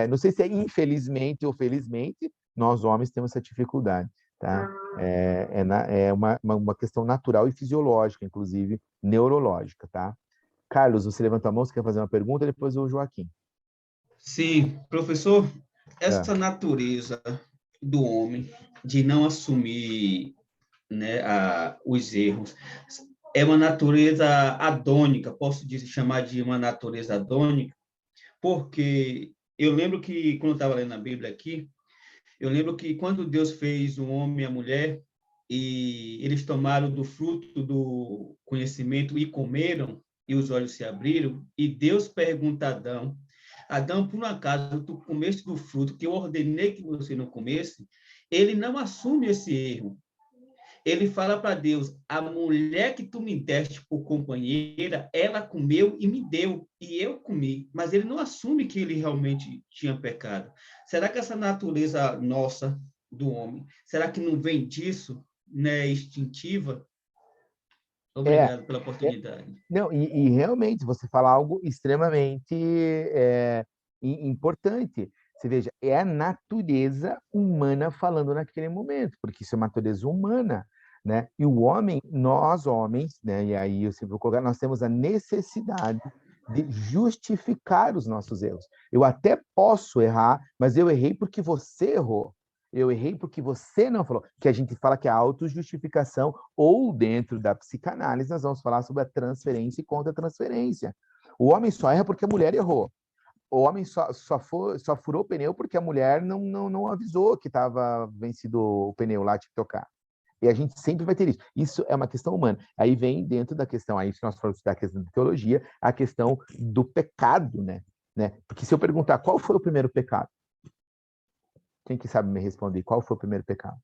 não sei se é infelizmente ou felizmente, nós homens temos essa dificuldade, tá? É uma questão natural e fisiológica, inclusive neurológica, tá? Carlos, você levantou a mão, você quer fazer uma pergunta? Depois o Joaquim. Sim, professor, É. essa natureza do homem de não assumir, né, os erros é uma natureza adônica, posso chamar de uma natureza adônica, porque eu lembro que, quando eu estava lendo a Bíblia aqui, eu lembro que quando Deus fez o homem e a mulher, e eles tomaram do fruto do conhecimento e comeram, e os olhos se abriram, e Deus pergunta a Adão, Adão, por um acaso, tu comeste do fruto que eu ordenei que você não comesse? Ele não assume esse erro. Ele fala para Deus, a mulher que tu me deste por companheira, ela comeu e me deu, e eu comi. Mas ele não assume que ele realmente tinha pecado. Será que essa natureza nossa, do homem, será que não vem disso, né, instintiva? É, Obrigado pela oportunidade. não, e realmente você fala algo extremamente importante. Você veja, é a natureza humana falando naquele momento, porque isso é uma natureza humana, né? E o homem, nós homens, né? E aí eu sempre vou colocar, nós temos a necessidade de justificar os nossos erros. Eu até posso errar, mas eu errei porque você errou. Eu errei porque você não falou. Que a gente fala que é a autojustificação, ou dentro da psicanálise, nós vamos falar sobre a transferência e contra-transferência. O homem só erra porque a mulher errou. O homem só furou o pneu porque a mulher não avisou que estava vencido o pneu lá, tinha que tocar. E a gente sempre vai ter isso. Isso é uma questão humana. Aí vem dentro da questão, aí se nós formos estudar a questão da teologia, a questão do pecado, né? Porque se eu perguntar qual foi o primeiro pecado, quem que sabe me responder qual foi o primeiro pecado?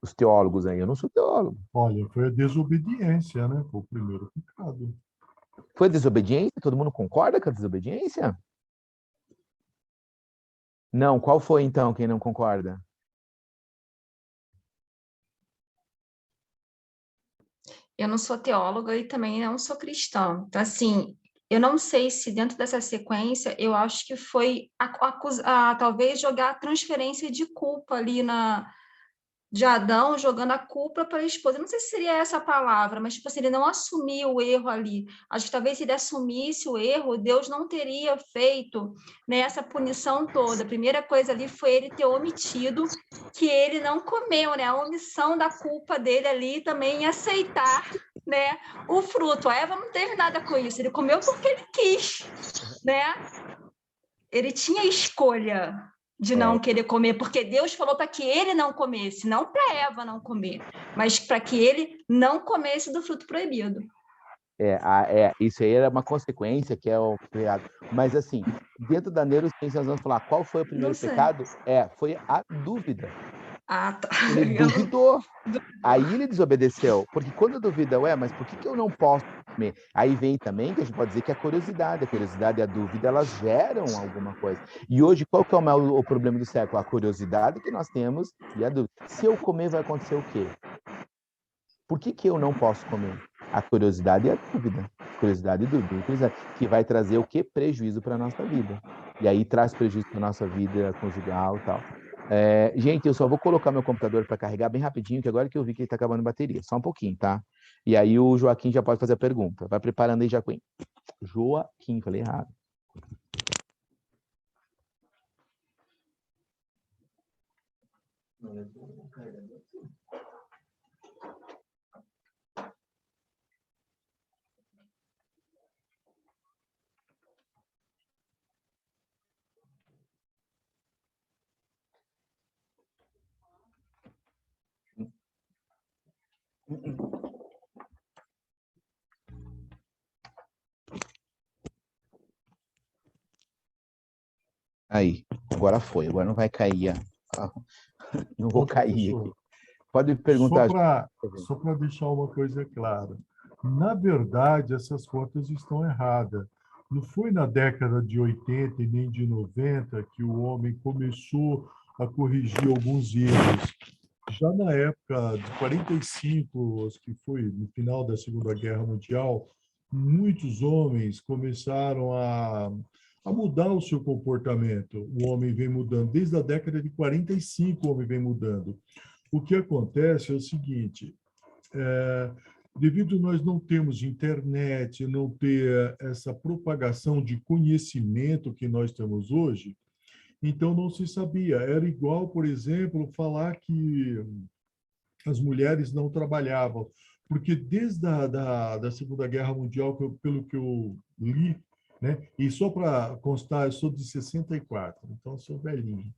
Os teólogos aí, eu não sou teólogo. Olha, foi a desobediência, né? Foi o primeiro pecado. Foi desobediência? Todo mundo concorda com a desobediência? Não, qual foi então quem não concorda? Eu não sou teóloga e também não sou cristã. Então, assim, eu não sei se dentro dessa sequência, eu acho que foi talvez jogar a transferência de culpa ali de Adão jogando a culpa para a esposa. Eu não sei se seria essa a palavra, mas tipo assim, ele não assumiu o erro ali. Acho que talvez se ele assumisse o erro, Deus não teria feito, né, essa punição toda. A primeira coisa ali foi ele ter omitido que ele não comeu, né? A omissão da culpa dele ali também em aceitar, né, o fruto. A Eva não teve nada com isso, ele comeu porque ele quis, né? Ele tinha escolha de É, não querer comer, porque Deus falou para que ele não comesse, não para Eva não comer, mas para que ele não comesse do fruto proibido. isso aí era uma consequência que é o pecado. Mas assim, dentro da neurociência nós vamos falar qual foi o Não primeiro sei. pecado? Foi a dúvida. Ah, tá. Ele duvidou. Aí ele desobedeceu. Porque quando duvida, mas por que eu não posso comer? Aí vem também que a gente pode dizer que a curiosidade e a dúvida, elas geram alguma coisa. E hoje, qual que é o problema do século? A curiosidade que nós temos e a dúvida. Se eu comer, vai acontecer o quê? Por que eu não posso comer? A curiosidade e a dúvida. Curiosidade e dúvida. Curiosidade, que vai trazer o quê? Prejuízo para a nossa vida. E aí traz prejuízo para a nossa vida conjugal e tal. Gente, eu só vou colocar meu computador para carregar bem rapidinho, que agora que eu vi que ele está acabando a bateria. Só um pouquinho, tá? E aí o Joaquim já pode fazer a pergunta. Vai preparando aí, Joaquim. Joaquim, falei errado. Aí, agora foi, agora não vai cair. Não vou Ô, cair professor, aqui. Pode me perguntar. só para deixar uma coisa clara. Na verdade, essas contas estão erradas. Não foi na década de 80 e nem de 90 que o homem começou a corrigir alguns erros. Já na época de 45, acho que foi no final da Segunda Guerra Mundial, muitos homens começaram a mudar o seu comportamento. O homem vem mudando. Desde a década de 45, o homem vem mudando. O que acontece é o seguinte, devido nós não termos internet, não ter essa propagação de conhecimento que nós temos hoje, então não se sabia. Era igual, por exemplo, falar que as mulheres não trabalhavam, porque desde da Segunda Guerra Mundial, pelo que eu li, né? E só para constar, eu sou de 64, então sou velhinho.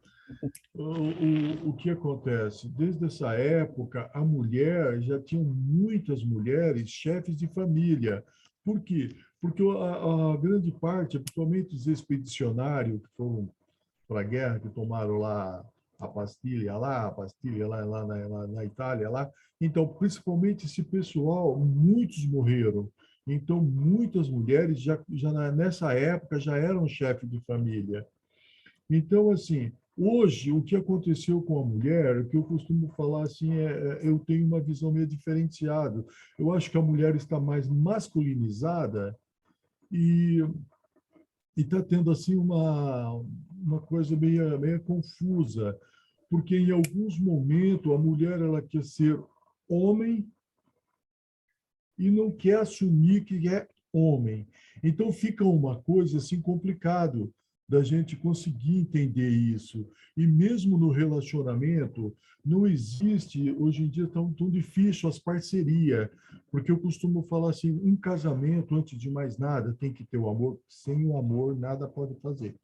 O que acontece? Desde essa época, a mulher, já tinham muitas mulheres chefes de família. Por quê? Porque a grande parte, principalmente os expedicionários que foram para a guerra, que tomaram lá a Bastilha na Itália, lá. Então, principalmente esse pessoal, muitos morreram. Então, muitas mulheres, nessa época, já eram chefes de família. Então, assim, hoje, o que aconteceu com a mulher, o que eu costumo falar assim, eu tenho uma visão meio diferenciada. Eu acho que a mulher está mais masculinizada e está tendo assim uma coisa meio confusa, porque em alguns momentos a mulher ela quer ser homem e não quer assumir que é homem. Então fica uma coisa assim complicado da gente conseguir entender isso. E mesmo no relacionamento, não existe, hoje em dia, tão difícil as parcerias, porque eu costumo falar assim, um casamento, antes de mais nada, tem que ter o amor, sem o amor, nada pode fazer.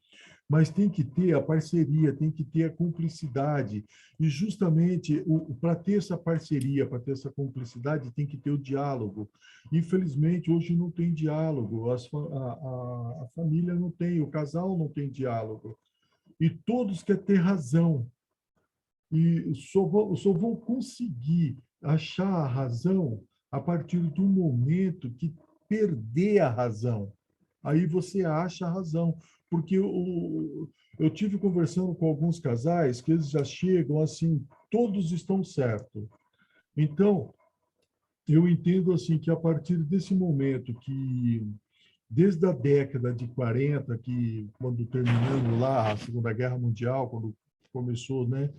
Mas tem que ter a parceria, tem que ter a cumplicidade. E justamente para ter essa parceria, para ter essa cumplicidade, tem que ter o diálogo. Infelizmente, hoje não tem diálogo, a família não tem, o casal não tem diálogo. E todos querem ter razão. E só vão conseguir achar a razão a partir do momento que perder a razão. Aí você acha a razão. Porque eu tive conversando com alguns casais que eles já chegam assim, todos estão certos. Então, eu entendo assim que a partir desse momento que, desde a década de 40, que quando terminando lá a Segunda Guerra Mundial, quando começou, né,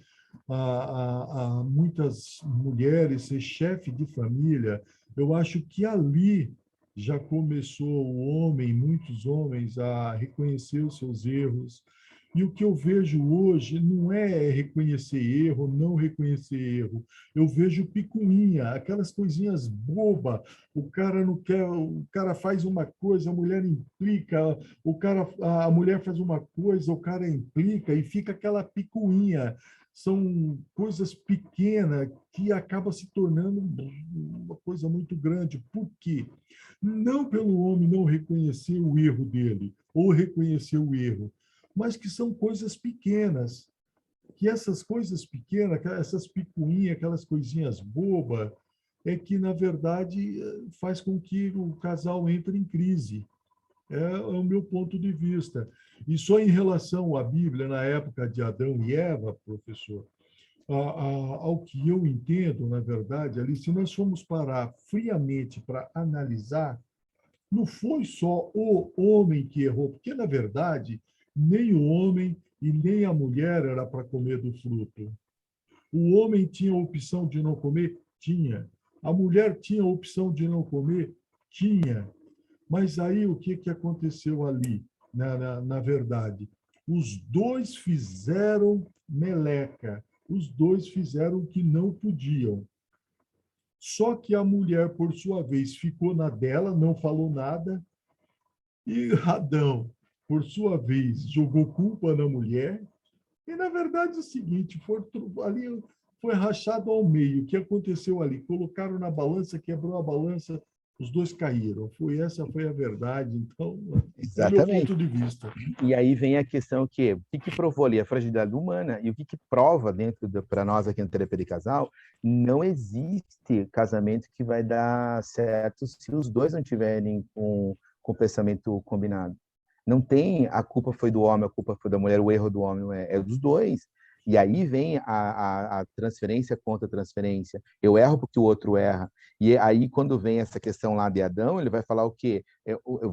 a muitas mulheres ser chefe de família, eu acho que ali já começou o homem, muitos homens, a reconhecer os seus erros. E o que eu vejo hoje não é reconhecer erro, não reconhecer erro. Eu vejo picuinha, aquelas coisinhas bobas. O cara não quer, o cara faz uma coisa, a mulher implica, a mulher faz uma coisa, o cara implica e fica aquela picuinha. São coisas pequenas que acaba se tornando uma coisa muito grande. Por quê? Não pelo homem não reconhecer o erro dele, ou reconhecer o erro, mas que são coisas pequenas. Que essas coisas pequenas, essas picuinhas, aquelas coisinhas bobas, é que, na verdade, faz com que o casal entre em crise. É o meu ponto de vista. E só em relação à Bíblia, na época de Adão e Eva, professor, ao que eu entendo, na verdade, ali, se nós formos parar friamente para analisar, não foi só o homem que errou, porque, na verdade, nem o homem e nem a mulher era para comer do fruto. O homem tinha a opção de não comer? Tinha. A mulher tinha a opção de não comer? Tinha. Mas aí o que aconteceu ali, na verdade? Os dois fizeram meleca, os dois fizeram o que não podiam. Só que a mulher, por sua vez, ficou na dela, não falou nada, e Adão, por sua vez, jogou culpa na mulher. E, na verdade, é o seguinte, ali foi rachado ao meio. O que aconteceu ali? Colocaram na balança, quebrou a balança, os dois caíram. Essa foi a verdade. Então, esse é o meu Exatamente. ponto de vista. E aí vem a questão que o que provou ali? A fragilidade humana. E o que prova dentro para nós aqui no Terapia de Casal, não existe casamento que vai dar certo se os dois não tiverem com o pensamento combinado. Não tem a culpa foi do homem, a culpa foi da mulher, o erro do homem é dos dois. E aí vem a transferência contra transferência. Eu erro porque o outro erra. E aí, quando vem essa questão lá de Adão, ele vai falar o quê?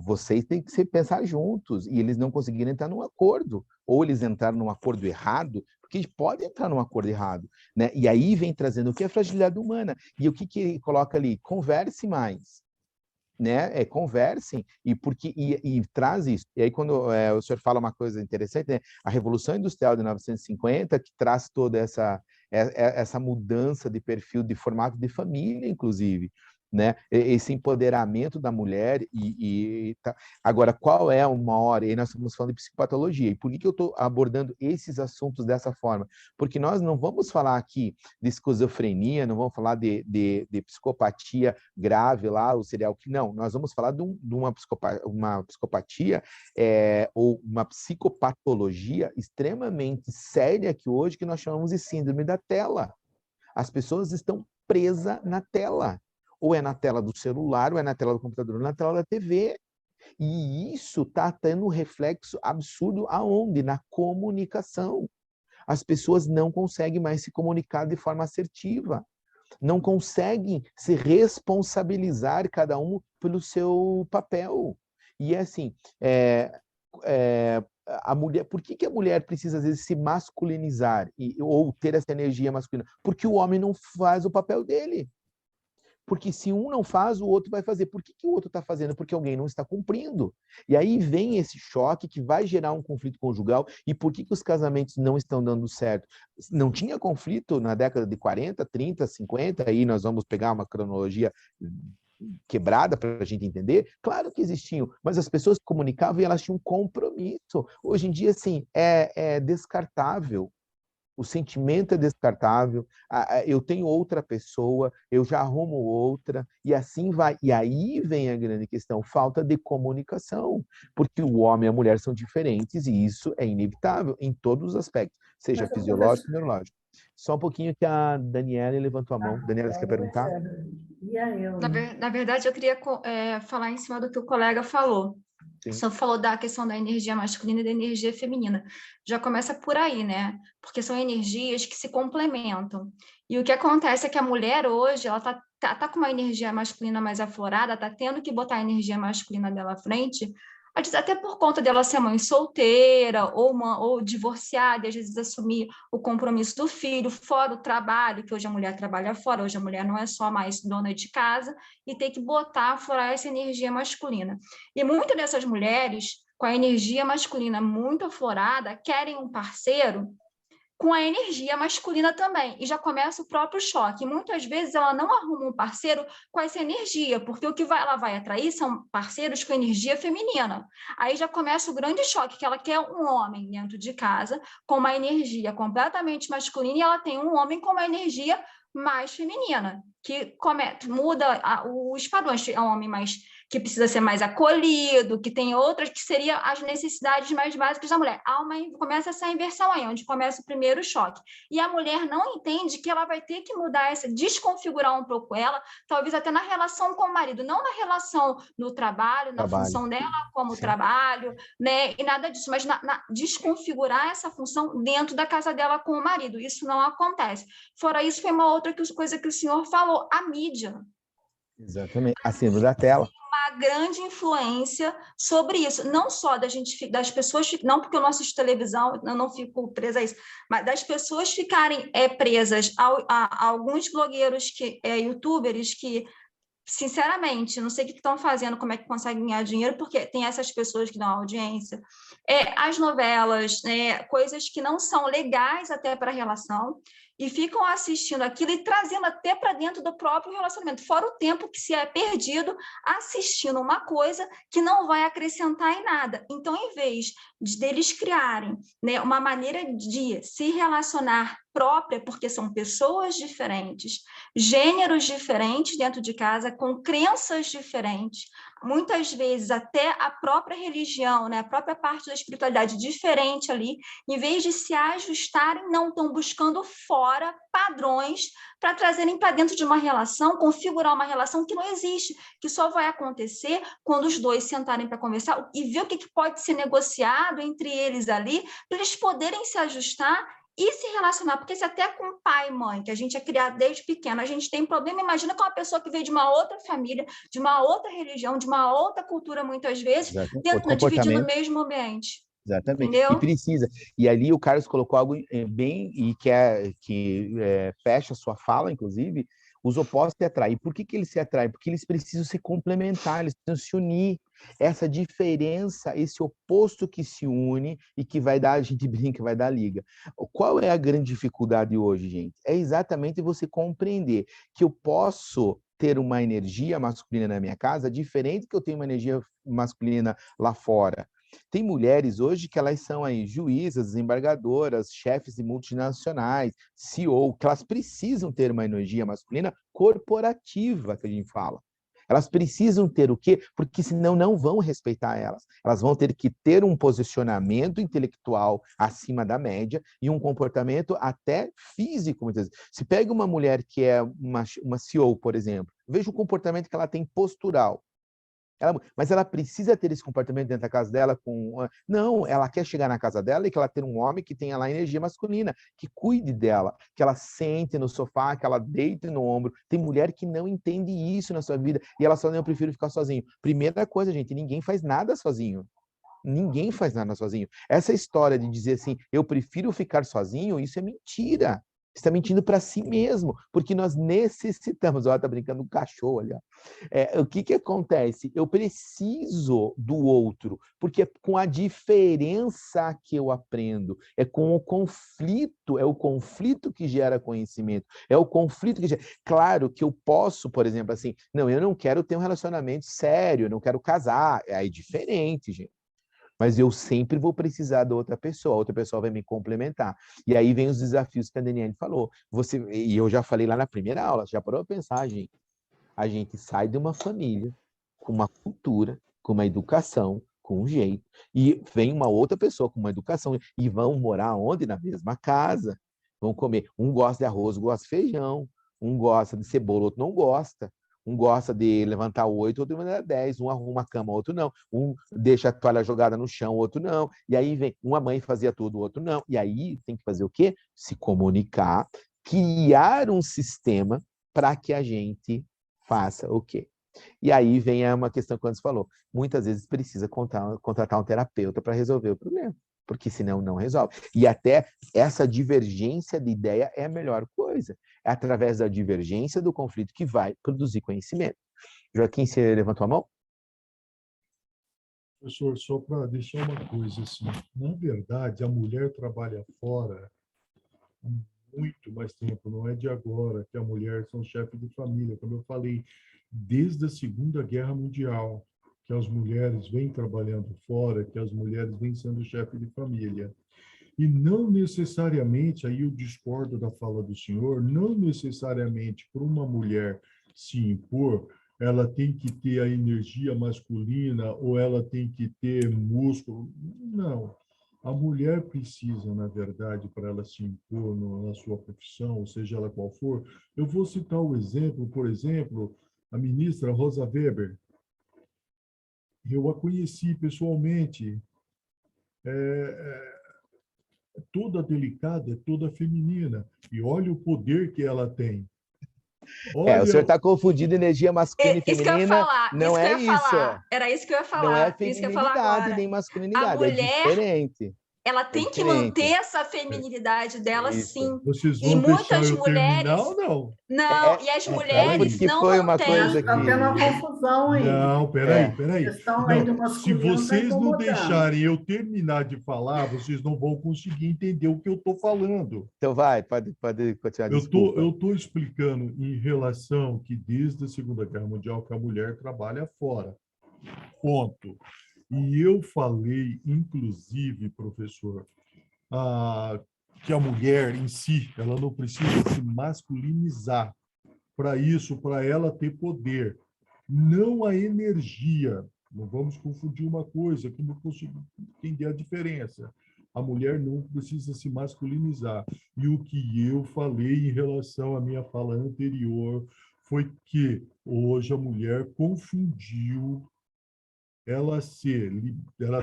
Vocês têm que se pensar juntos. E eles não conseguiram entrar num acordo. Ou eles entraram num acordo errado, porque eles podem entrar num acordo errado. Né? E aí vem trazendo o que é fragilidade humana. E o que ele coloca ali? Converse mais. Né? Conversem e traz isso. E aí quando o senhor fala uma coisa interessante, né? A Revolução Industrial de 1950 que traz toda essa mudança de perfil, de formato de família, inclusive, né? Esse empoderamento da mulher tá. Agora, qual é uma hora? E aí nós estamos falando de psicopatologia. E por que eu estou abordando esses assuntos dessa forma? Porque nós não vamos falar aqui de esquizofrenia, não vamos falar de psicopatia grave lá, o serial que não. Nós vamos falar de uma psicopatia ou uma psicopatologia extremamente séria que hoje que nós chamamos de síndrome da tela. As pessoas estão presas na tela. Ou é na tela do celular, ou é na tela do computador, ou na tela da TV. E isso está tendo um reflexo absurdo aonde? Na comunicação. As pessoas não conseguem mais se comunicar de forma assertiva. Não conseguem se responsabilizar cada um pelo seu papel. E assim, a mulher, por que a mulher precisa, às vezes, se masculinizar ou ter essa energia masculina? Porque o homem não faz o papel dele. Porque se um não faz, o outro vai fazer. Por que o outro está fazendo? Porque alguém não está cumprindo. E aí vem esse choque que vai gerar um conflito conjugal. E por que os casamentos não estão dando certo? Não tinha conflito na década de 40, 30, 50, aí nós vamos pegar uma cronologia quebrada para a gente entender? Claro que existiam, mas as pessoas comunicavam e elas tinham um compromisso. Hoje em dia, assim, é descartável. O sentimento é descartável, eu tenho outra pessoa, eu já arrumo outra, e assim vai. E aí vem a grande questão, falta de comunicação, porque o homem e a mulher são diferentes, e isso é inevitável em todos os aspectos, seja fisiológico e neurológico. Só um pouquinho que a Daniela levantou a mão. Daniela, você quer perguntar? Na verdade, eu queria falar em cima do que o colega falou. Sim. Só falou da questão da energia masculina e da energia feminina. Já começa por aí, né? Porque são energias que se complementam. E o que acontece é que a mulher hoje, ela tá com uma energia masculina mais aflorada, tá tendo que botar a energia masculina dela à frente, até por conta dela ser mãe solteira ou divorciada, e às vezes assumir o compromisso do filho, fora o trabalho, que hoje a mulher trabalha fora, hoje a mulher não é só mais dona de casa, e ter que aflorar essa energia masculina. E muitas dessas mulheres, com a energia masculina muito aflorada, querem um parceiro com a energia masculina também, e já começa o próprio choque. E muitas vezes ela não arruma um parceiro com essa energia, porque ela vai atrair são parceiros com energia feminina. Aí já começa o grande choque, que ela quer um homem dentro de casa com uma energia completamente masculina, e ela tem um homem com uma energia mais feminina, que muda os padrões. É um homem que precisa ser mais acolhido, que tem outras que seriam as necessidades mais básicas da mulher. Começa essa inversão aí, onde começa o primeiro choque. E a mulher não entende que ela vai ter que mudar desconfigurar um pouco ela, talvez até na relação com o marido, não na relação no trabalho, na função dela como trabalho, né? E nada disso, mas desconfigurar essa função dentro da casa dela com o marido. Isso não acontece. Fora isso, foi uma outra coisa que o senhor falou, a mídia. Exatamente, a síndrome da tela. Uma grande influência sobre isso, não só das pessoas, não porque eu não assisto televisão, eu não fico presa a isso, mas das pessoas ficarem presas a alguns blogueiros, youtubers que, sinceramente, não sei o que estão fazendo, como é que conseguem ganhar dinheiro, porque tem essas pessoas que dão audiência, as novelas, coisas que não são legais até para a relação, e ficam assistindo aquilo e trazendo até para dentro do próprio relacionamento, fora o tempo que se é perdido assistindo uma coisa que não vai acrescentar em nada. Então, em vez deles criarem, né, uma maneira de se relacionar própria, porque são pessoas diferentes, gêneros diferentes dentro de casa, com crenças diferentes, muitas vezes até a própria religião, né, a própria parte da espiritualidade diferente ali, em vez de se ajustarem, não estão buscando fora padrões para trazerem para dentro de uma relação, configurar uma relação que não existe, que só vai acontecer quando os dois sentarem para conversar e ver o que pode ser negociado entre eles ali, para eles poderem se ajustar e se relacionar, porque se até com pai e mãe, que a gente é criado desde pequeno, a gente tem problema, imagina com uma pessoa que veio de uma outra família, de uma outra religião, de uma outra cultura, muitas vezes, dividindo o mesmo ambiente. Exatamente. Entendeu? E precisa. E ali o Carlos colocou algo bem, e que fecha a sua fala, inclusive, os opostos se atraem. Por que eles se atraem? Porque eles precisam se complementar, eles precisam se unir. Essa diferença, esse oposto que se une e que vai dar, a gente brinca, vai dar liga. Qual é a grande dificuldade hoje, gente? É exatamente você compreender que eu posso ter uma energia masculina na minha casa diferente que eu tenho uma energia masculina lá fora. Tem mulheres hoje que elas são aí juízas, desembargadoras, chefes de multinacionais, CEO, que elas precisam ter uma energia masculina corporativa, que a gente fala. Elas precisam ter o quê? Porque senão não vão respeitar elas. Elas vão ter que ter um posicionamento intelectual acima da média e um comportamento até físico, muitas vezes. Se pega uma mulher que é uma CEO, por exemplo, veja o comportamento que ela tem postural. Mas ela precisa ter esse comportamento dentro da casa dela Não, ela quer chegar na casa dela e que ela tenha um homem que tenha lá energia masculina, que cuide dela, que ela sente no sofá, que ela deite no ombro. Tem mulher que não entende isso na sua vida e ela só não, eu prefiro ficar sozinho. Primeira coisa, gente, ninguém faz nada sozinho. Ninguém faz nada sozinho. Essa história de dizer assim, eu prefiro ficar sozinho, isso é mentira. Você está mentindo para si mesmo, porque nós necessitamos. Olha, tá brincando com o cachorro ali. Ó. O que acontece? Eu preciso do outro, porque é com a diferença que eu aprendo, é com o conflito, é o conflito que gera conhecimento, é o conflito que gera. Claro que eu posso, por exemplo, assim, não, eu não quero ter um relacionamento sério, eu não quero casar. É diferente, gente. Mas eu sempre vou precisar da outra pessoa, a outra pessoa vai me complementar. E aí vem os desafios que a Daniele falou. E eu já falei lá na primeira aula, já parou para pensar, gente? A gente sai de uma família com uma cultura, com uma educação, com um jeito, e vem uma outra pessoa com uma educação, e vão morar onde? Na mesma casa. Vão comer. Um gosta de arroz, gosta de feijão. Um gosta de cebola, outro não gosta. Um gosta de levantar 8, outro levantar 10. Um arruma a cama, outro não. Um deixa a toalha jogada no chão, outro não. E aí vem, uma mãe fazia tudo, o outro não. E aí tem que fazer o quê? Se comunicar, criar um sistema para que a gente faça o quê? E aí vem uma questão que você falou. Muitas vezes precisa contratar um terapeuta para resolver o problema, porque senão não resolve. E até essa divergência de ideia é a melhor coisa. É através da divergência do conflito que vai produzir conhecimento. Joaquim, você levantou a mão? Professor, só para deixar uma coisa assim, na verdade, a mulher trabalha fora há muito mais tempo, não é de agora que a mulher são chefe de família, como eu falei, desde a Segunda Guerra Mundial, que as mulheres vêm trabalhando fora, que as mulheres vêm sendo chefe de família. E não necessariamente, aí eu discordo da fala do senhor, não necessariamente para uma mulher se impor, ela tem que ter a energia masculina ou ela tem que ter músculo. Não. A mulher precisa, na verdade, para ela se impor na sua profissão, ou seja ela qual for. Eu vou citar o exemplo, por exemplo, a ministra Rosa Weber. Eu a conheci pessoalmente. Toda delicada, toda feminina. E olha o poder que ela tem. O senhor está confundindo energia masculina e Isso que eu ia feminina. falar, Não é isso. Era isso que eu ia falar. Não é Isso que eu ia falar feminilidade agora. nem A masculinidade. mulher, é diferente. ela tem que manter essa feminilidade dela, Isso. sim. Vocês E vão deixar muitas eu terminar mulheres... ou não? Não, e as mulheres porque não foi uma mantêm. coisa Está tendo uma confusão aí. Não, peraí. A questão aí do Não, se masculino está vocês não incomodando. deixarem eu terminar de falar, vocês não vão conseguir entender o que eu estou falando. Então pode continuar, desculpa. Eu estou explicando em relação que desde a Segunda Guerra Mundial que a mulher trabalha fora. Ponto. E eu falei, inclusive, professor, que a mulher em si, ela não precisa se masculinizar. Para isso, para ela ter poder, não a energia. Não vamos confundir uma coisa, que não consigo entender a diferença. A mulher não precisa se masculinizar. E o que eu falei em relação à minha fala anterior foi que hoje a mulher confundiu ela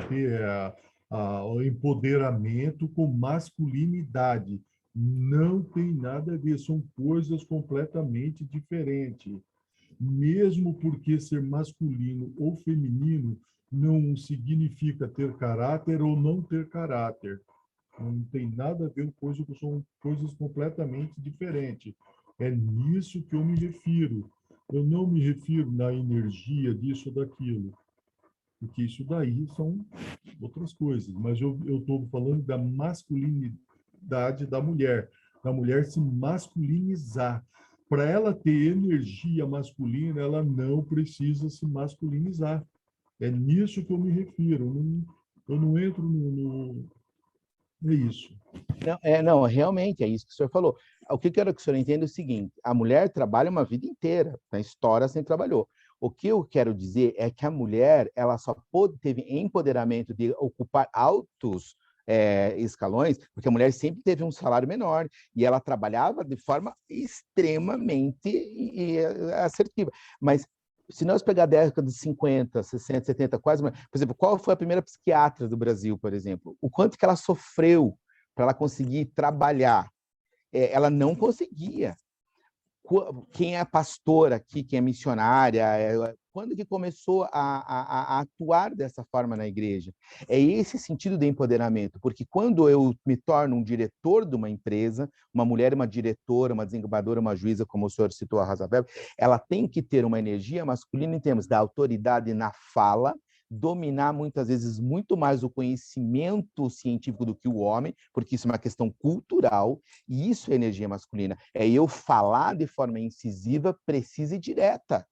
ter o empoderamento com masculinidade. Não tem nada a ver, são coisas completamente diferentes. Mesmo porque ser masculino ou feminino não significa ter caráter ou não ter caráter. Não tem nada a ver com coisas, são coisas completamente diferentes. É nisso que eu me refiro. Eu não me refiro na energia disso ou daquilo, porque isso daí são outras coisas. Mas eu estou falando da masculinidade da mulher se masculinizar. Para ela ter energia masculina, ela não precisa se masculinizar. É nisso que eu me refiro. Eu não entro É isso. Não, realmente, é isso que o senhor falou. O que eu quero que o senhor entenda é o seguinte: a mulher trabalha uma vida inteira, na história sempre trabalhou. O que eu quero dizer é que a mulher, ela só teve empoderamento de ocupar altos escalões, porque a mulher sempre teve um salário menor e ela trabalhava de forma extremamente assertiva. Mas se nós pegar a década de 50, 60, 70, quase, por exemplo, qual foi a primeira psiquiatra do Brasil, por exemplo? O quanto que ela sofreu para ela conseguir trabalhar? Ela não conseguia. Quem é pastor aqui, quem é missionária, quando que começou a atuar dessa forma na igreja? É esse sentido de empoderamento, porque quando eu me torno um diretor de uma empresa, uma mulher, uma diretora, uma desembargadora, uma juíza, como o senhor citou a Razabel, ela tem que ter uma energia masculina em termos da autoridade na fala, dominar muitas vezes muito mais o conhecimento científico do que o homem, porque isso é uma questão cultural, e isso é energia masculina. É eu falar de forma incisiva, precisa e direta.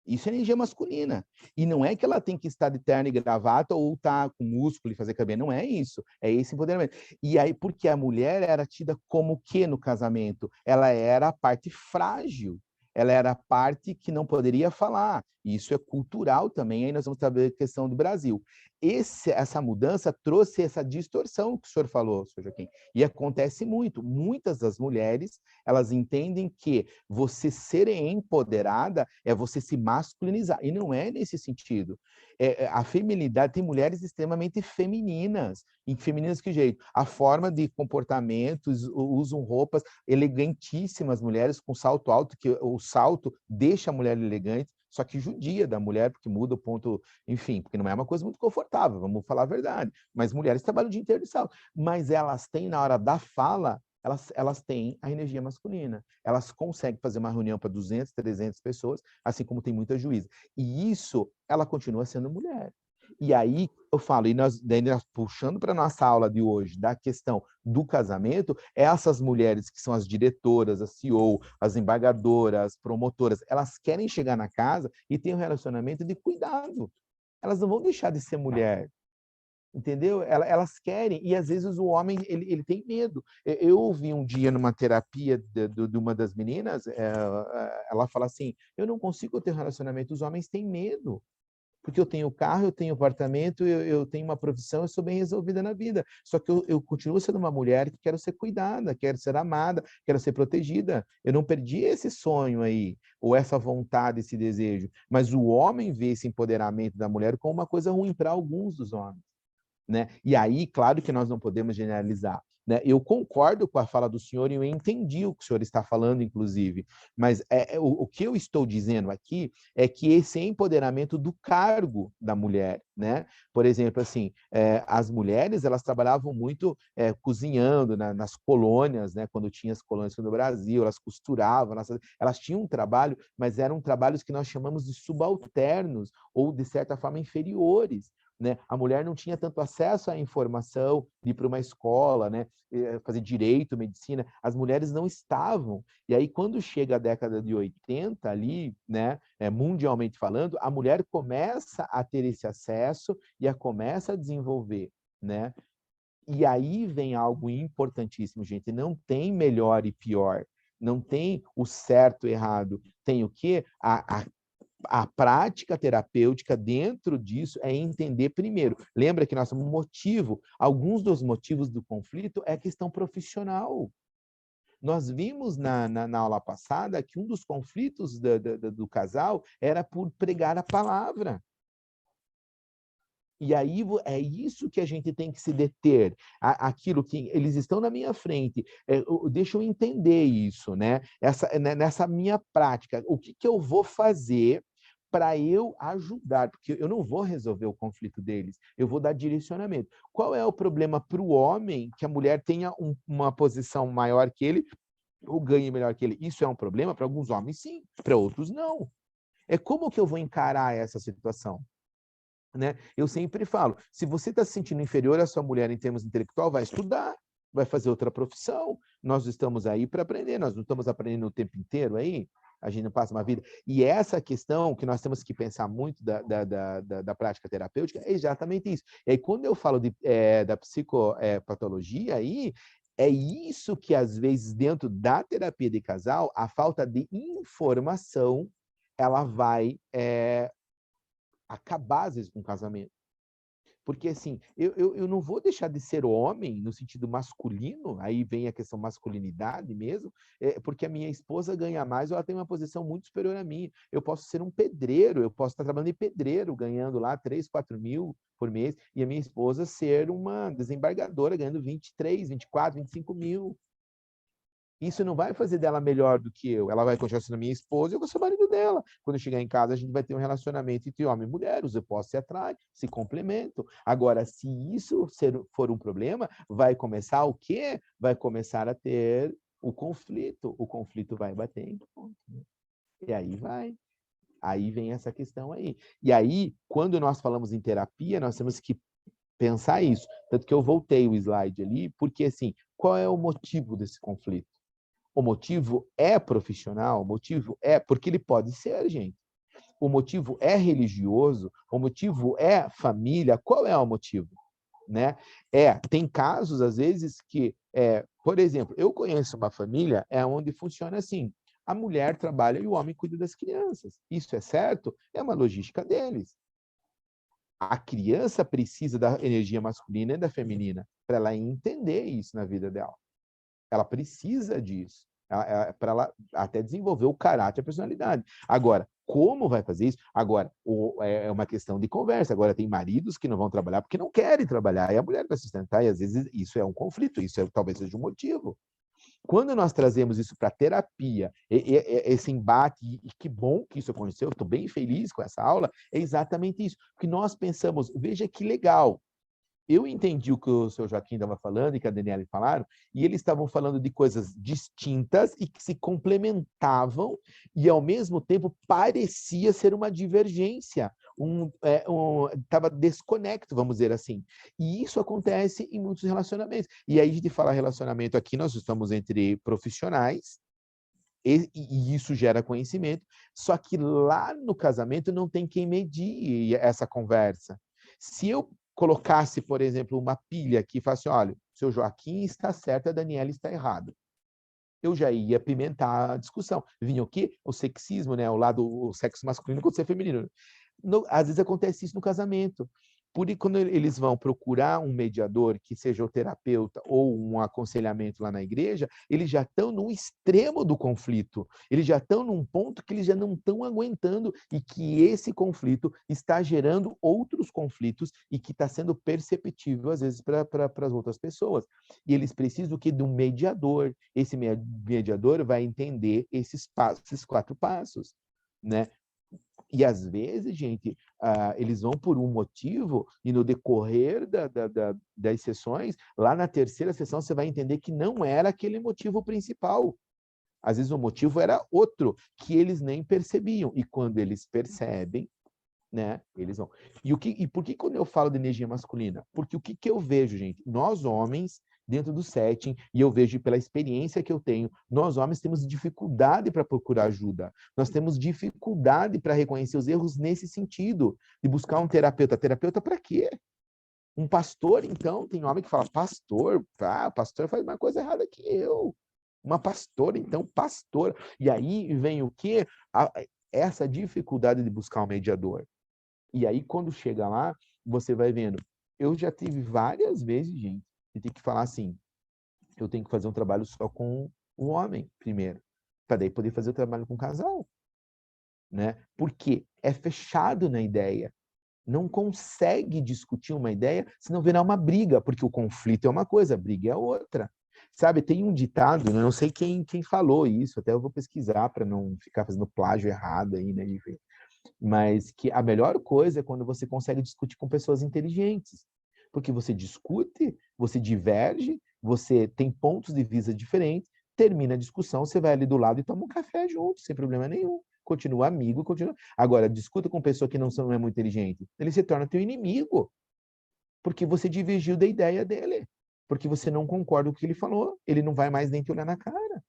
Isso é energia masculina. E não é que ela tem que estar de terno e gravata ou estar com músculo e fazer cabelo. Não é isso. É esse empoderamento. E aí, porque a mulher era tida como o quê no casamento? Ela era a parte frágil. Ela era a parte que não poderia falar. E isso é cultural também. Aí nós vamos saber a questão do Brasil. Essa mudança trouxe essa distorção que o senhor falou, senhor Joaquim. E acontece muito. Muitas das mulheres, elas entendem que você ser empoderada é você se masculinizar. E não é nesse sentido. A feminilidade, tem mulheres extremamente femininas. E femininas que jeito? A forma de comportamentos, usam roupas elegantíssimas, mulheres com salto alto, que o salto deixa a mulher elegante, só que judia da mulher, porque muda o ponto, enfim, porque não é uma coisa muito confortável, vamos falar a verdade. Mas mulheres trabalham o dia inteiro de salto. Mas elas têm, na hora da fala, elas têm a energia masculina. Elas conseguem fazer uma reunião para 200, 300 pessoas, assim como tem muita juíza. E isso, ela continua sendo mulher. E aí, eu falo, daí nós puxando para a nossa aula de hoje, da questão do casamento, essas mulheres que são as diretoras, as CEO, as embargadoras, as promotoras, elas querem chegar na casa e ter um relacionamento de cuidado. Elas não vão deixar de ser mulher. Entendeu? Elas querem, e às vezes o homem ele tem medo. Eu ouvi um dia numa terapia de uma das meninas, ela fala assim: eu não consigo ter relacionamento, os homens têm medo. Porque eu tenho carro, eu tenho apartamento, eu tenho uma profissão, eu sou bem resolvida na vida. Só que eu continuo sendo uma mulher que quero ser cuidada, quero ser amada, quero ser protegida. Eu não perdi esse sonho aí, ou essa vontade, esse desejo. Mas o homem vê esse empoderamento da mulher como uma coisa ruim para alguns dos homens. Né? E aí, claro que nós não podemos generalizar. Né? Eu concordo com a fala do senhor e eu entendi o que o senhor está falando, inclusive, mas o que eu estou dizendo aqui é que esse empoderamento do cargo da mulher, né? Por exemplo, assim, as mulheres elas trabalhavam muito cozinhando nas colônias, né? Quando tinha as colônias no Brasil, elas costuravam, elas tinham um trabalho, mas eram trabalhos que nós chamamos de subalternos ou, de certa forma, inferiores. Né? A mulher não tinha tanto acesso à informação, de ir para uma escola, né? Fazer direito, medicina. As mulheres não estavam. E aí, quando chega a década de 80, ali, né? Mundialmente falando, a mulher começa a ter esse acesso e começa a desenvolver. Né? E aí vem algo importantíssimo, gente. Não tem melhor e pior. Não tem o certo e errado. Tem o quê? A prática terapêutica dentro disso é entender primeiro. Lembra que nosso motivo, alguns dos motivos do conflito é a questão profissional. Nós vimos na aula passada que um dos conflitos do casal era por pregar a palavra. E aí é isso que a gente tem que se deter, aquilo que eles estão na minha frente, deixa eu entender isso, né? Nessa minha prática, o que eu vou fazer para eu ajudar, porque eu não vou resolver o conflito deles, eu vou dar direcionamento. Qual é o problema para o homem que a mulher tenha uma posição maior que ele ou ganhe melhor que ele? Isso é um problema para alguns homens, sim, para outros não. É como que eu vou encarar essa situação? Né? Eu sempre falo, se você está se sentindo inferior à sua mulher em termos intelectual, vai estudar, vai fazer outra profissão. Nós estamos aí para aprender, nós não estamos aprendendo o tempo inteiro aí, a gente não passa uma vida. E essa questão que nós temos que pensar muito da prática terapêutica é exatamente isso. E aí, quando eu falo da psicopatologia aí, é isso que, às vezes, dentro da terapia de casal, a falta de informação, ela vai acabar, às vezes, com o casamento. Porque, assim, eu não vou deixar de ser homem no sentido masculino, aí vem a questão masculinidade mesmo, porque a minha esposa ganha mais ou ela tem uma posição muito superior à minha. Eu posso ser um pedreiro, eu posso estar trabalhando de pedreiro, ganhando lá 3, 4 mil por mês, e a minha esposa ser uma desembargadora, ganhando 23, 24, 25 mil. Isso não vai fazer dela melhor do que eu. Ela vai continuar sendo minha esposa e eu vou ser o marido dela. Quando eu chegar em casa, a gente vai ter um relacionamento entre homem e mulher. Os opostos se atraem, se complementam. Agora, se isso for um problema, vai começar o quê? Vai começar a ter o conflito. O conflito vai bater em ponto. E aí vai. Aí vem essa questão aí. E aí, quando nós falamos em terapia, nós temos que pensar isso. Tanto que eu voltei o slide ali, porque, assim, qual é o motivo desse conflito? O motivo é profissional, o motivo é porque ele pode ser, gente. O motivo é religioso, o motivo é família. Qual é o motivo? Né? Tem casos, às vezes, que, por exemplo, eu conheço uma família onde funciona assim. A mulher trabalha e o homem cuida das crianças. Isso é certo? É uma logística deles. A criança precisa da energia masculina e da feminina para ela entender isso na vida dela. Ela precisa disso, para ela até desenvolver o caráter e a personalidade. Agora, como vai fazer isso? Agora, é uma questão de conversa. Agora, tem maridos que não vão trabalhar porque não querem trabalhar, e a mulher vai sustentar, e às vezes isso é um conflito, isso talvez seja um motivo. Quando nós trazemos isso para a terapia, esse embate, e que bom que isso aconteceu, estou bem feliz com essa aula, é exatamente isso. Porque nós pensamos, veja que legal, eu entendi o que o seu Joaquim estava falando e que a Daniela falaram, e eles estavam falando de coisas distintas e que se complementavam, e ao mesmo tempo parecia ser uma divergência, estava desconecto, vamos dizer assim. E isso acontece em muitos relacionamentos. E aí, a gente fala relacionamento aqui, nós estamos entre profissionais, e isso gera conhecimento, só que lá no casamento não tem quem medir essa conversa. Se eu colocasse, por exemplo, uma pilha aqui e falasse, olha, o seu Joaquim está certo, a Daniela está errada. Eu já ia apimentar a discussão. Vinha o quê? O sexismo, né? O sexo masculino contra o feminino. Às vezes acontece isso no casamento. Por isso, quando eles vão procurar um mediador, que seja o terapeuta ou um aconselhamento lá na igreja, eles já estão no extremo do conflito. Eles já estão num ponto que eles já não estão aguentando e que esse conflito está gerando outros conflitos e que está sendo perceptível, às vezes, para as outras pessoas. E eles precisam de um mediador. Esse mediador vai entender esses 4 passos, né? E, às vezes, gente, eles vão por um motivo e no decorrer das sessões, lá na 3ª sessão, você vai entender que não era aquele motivo principal. Às vezes, o motivo era outro, que eles nem percebiam. E quando eles percebem, né, eles vão. E por que quando eu falo de energia masculina? Porque o que eu vejo, gente? Nós, homens, dentro do setting, e eu vejo pela experiência que eu tenho, nós homens temos dificuldade para procurar ajuda. Nós temos dificuldade para reconhecer os erros nesse sentido, de buscar um terapeuta. Terapeuta para quê? Um pastor, então, tem homem que fala, pastor, pastor faz uma coisa errada que eu. Uma pastora, então, pastor. E aí vem o quê? Essa dificuldade de buscar um mediador. E aí, quando chega lá, você vai vendo. Eu já tive várias vezes, gente, que tem que falar assim, eu tenho que fazer um trabalho só com o homem, primeiro, para daí poder fazer o trabalho com o casal. Né? Porque é fechado na ideia. Não consegue discutir uma ideia, senão virá uma briga, porque o conflito é uma coisa, a briga é outra. Sabe, tem um ditado, né? Não sei quem falou isso, até eu vou pesquisar para não ficar fazendo plágio errado aí, né? Mas que a melhor coisa é quando você consegue discutir com pessoas inteligentes. Porque você discute, você diverge, você tem pontos de vista diferentes, termina a discussão, você vai ali do lado e toma um café junto, sem problema nenhum. Continua amigo, continua. Agora, discuta com pessoa que não é muito inteligente. Ele se torna teu inimigo. Porque você divergiu da ideia dele. Porque você não concorda com o que ele falou. Ele não vai mais nem te olhar na cara.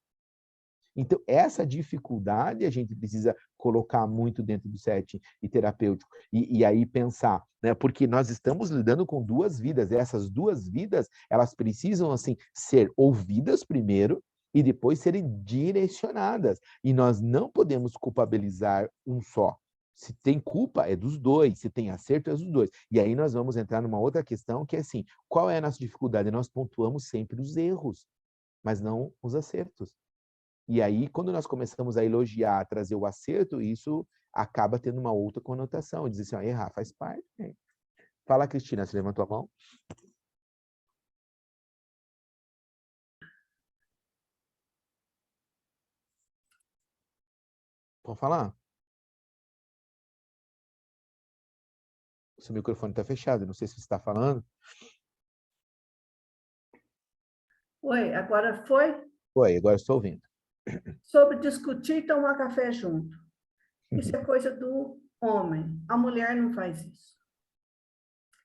Então, essa dificuldade a gente precisa colocar muito dentro do setting e terapêutico. E aí pensar, né? Porque nós estamos lidando com duas vidas. E essas duas vidas, elas precisam, assim, ser ouvidas primeiro e depois serem direcionadas. E nós não podemos culpabilizar um só. Se tem culpa, é dos dois. Se tem acerto, é dos dois. E aí nós vamos entrar numa outra questão, que é assim, qual é a nossa dificuldade? Nós pontuamos sempre os erros, mas não os acertos. E aí, quando nós começamos a elogiar, a trazer o acerto, isso acaba tendo uma outra conotação. Diz assim, ó, errar faz parte. Né? Fala, Cristina, você levantou a mão? Pode falar? O seu microfone está fechado, não sei se você está falando. Oi, agora foi? Oi, agora estou ouvindo. Sobre discutir e tomar café junto. Isso é coisa do homem. A mulher não faz isso.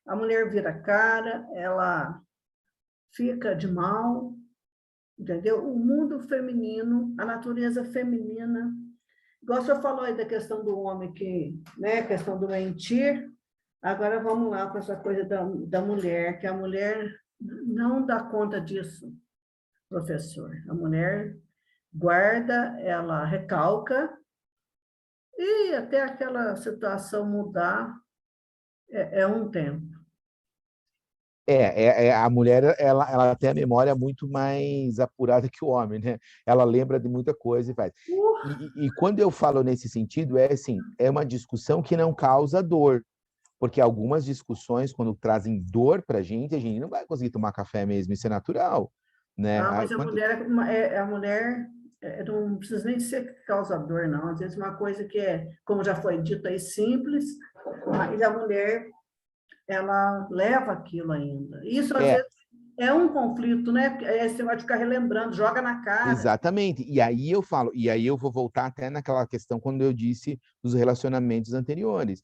A mulher vira a cara, ela fica de mal, entendeu? O mundo feminino, a natureza feminina. Igual o senhor falou aí da questão do homem, né, a questão do mentir. Agora vamos lá para essa coisa da mulher, que a mulher não dá conta disso, professor. A mulher guarda, ela recalca, e até aquela situação mudar é um tempo. A mulher, ela tem a memória muito mais apurada que o homem, né? Ela lembra de muita coisa e faz. E quando eu falo nesse sentido, é assim, é uma discussão que não causa dor. Porque algumas discussões, quando trazem dor para a gente não vai conseguir tomar café mesmo, isso é natural. Né? Mas a mulher não precisa nem ser causador, não. Às vezes uma coisa que como já foi dito aí, simples, mas a mulher, ela leva aquilo ainda. Isso, às vezes, é um conflito, né? Você vai ficar relembrando, joga na cara. Exatamente. E aí eu falo, e aí eu vou voltar até naquela questão quando eu disse dos relacionamentos anteriores.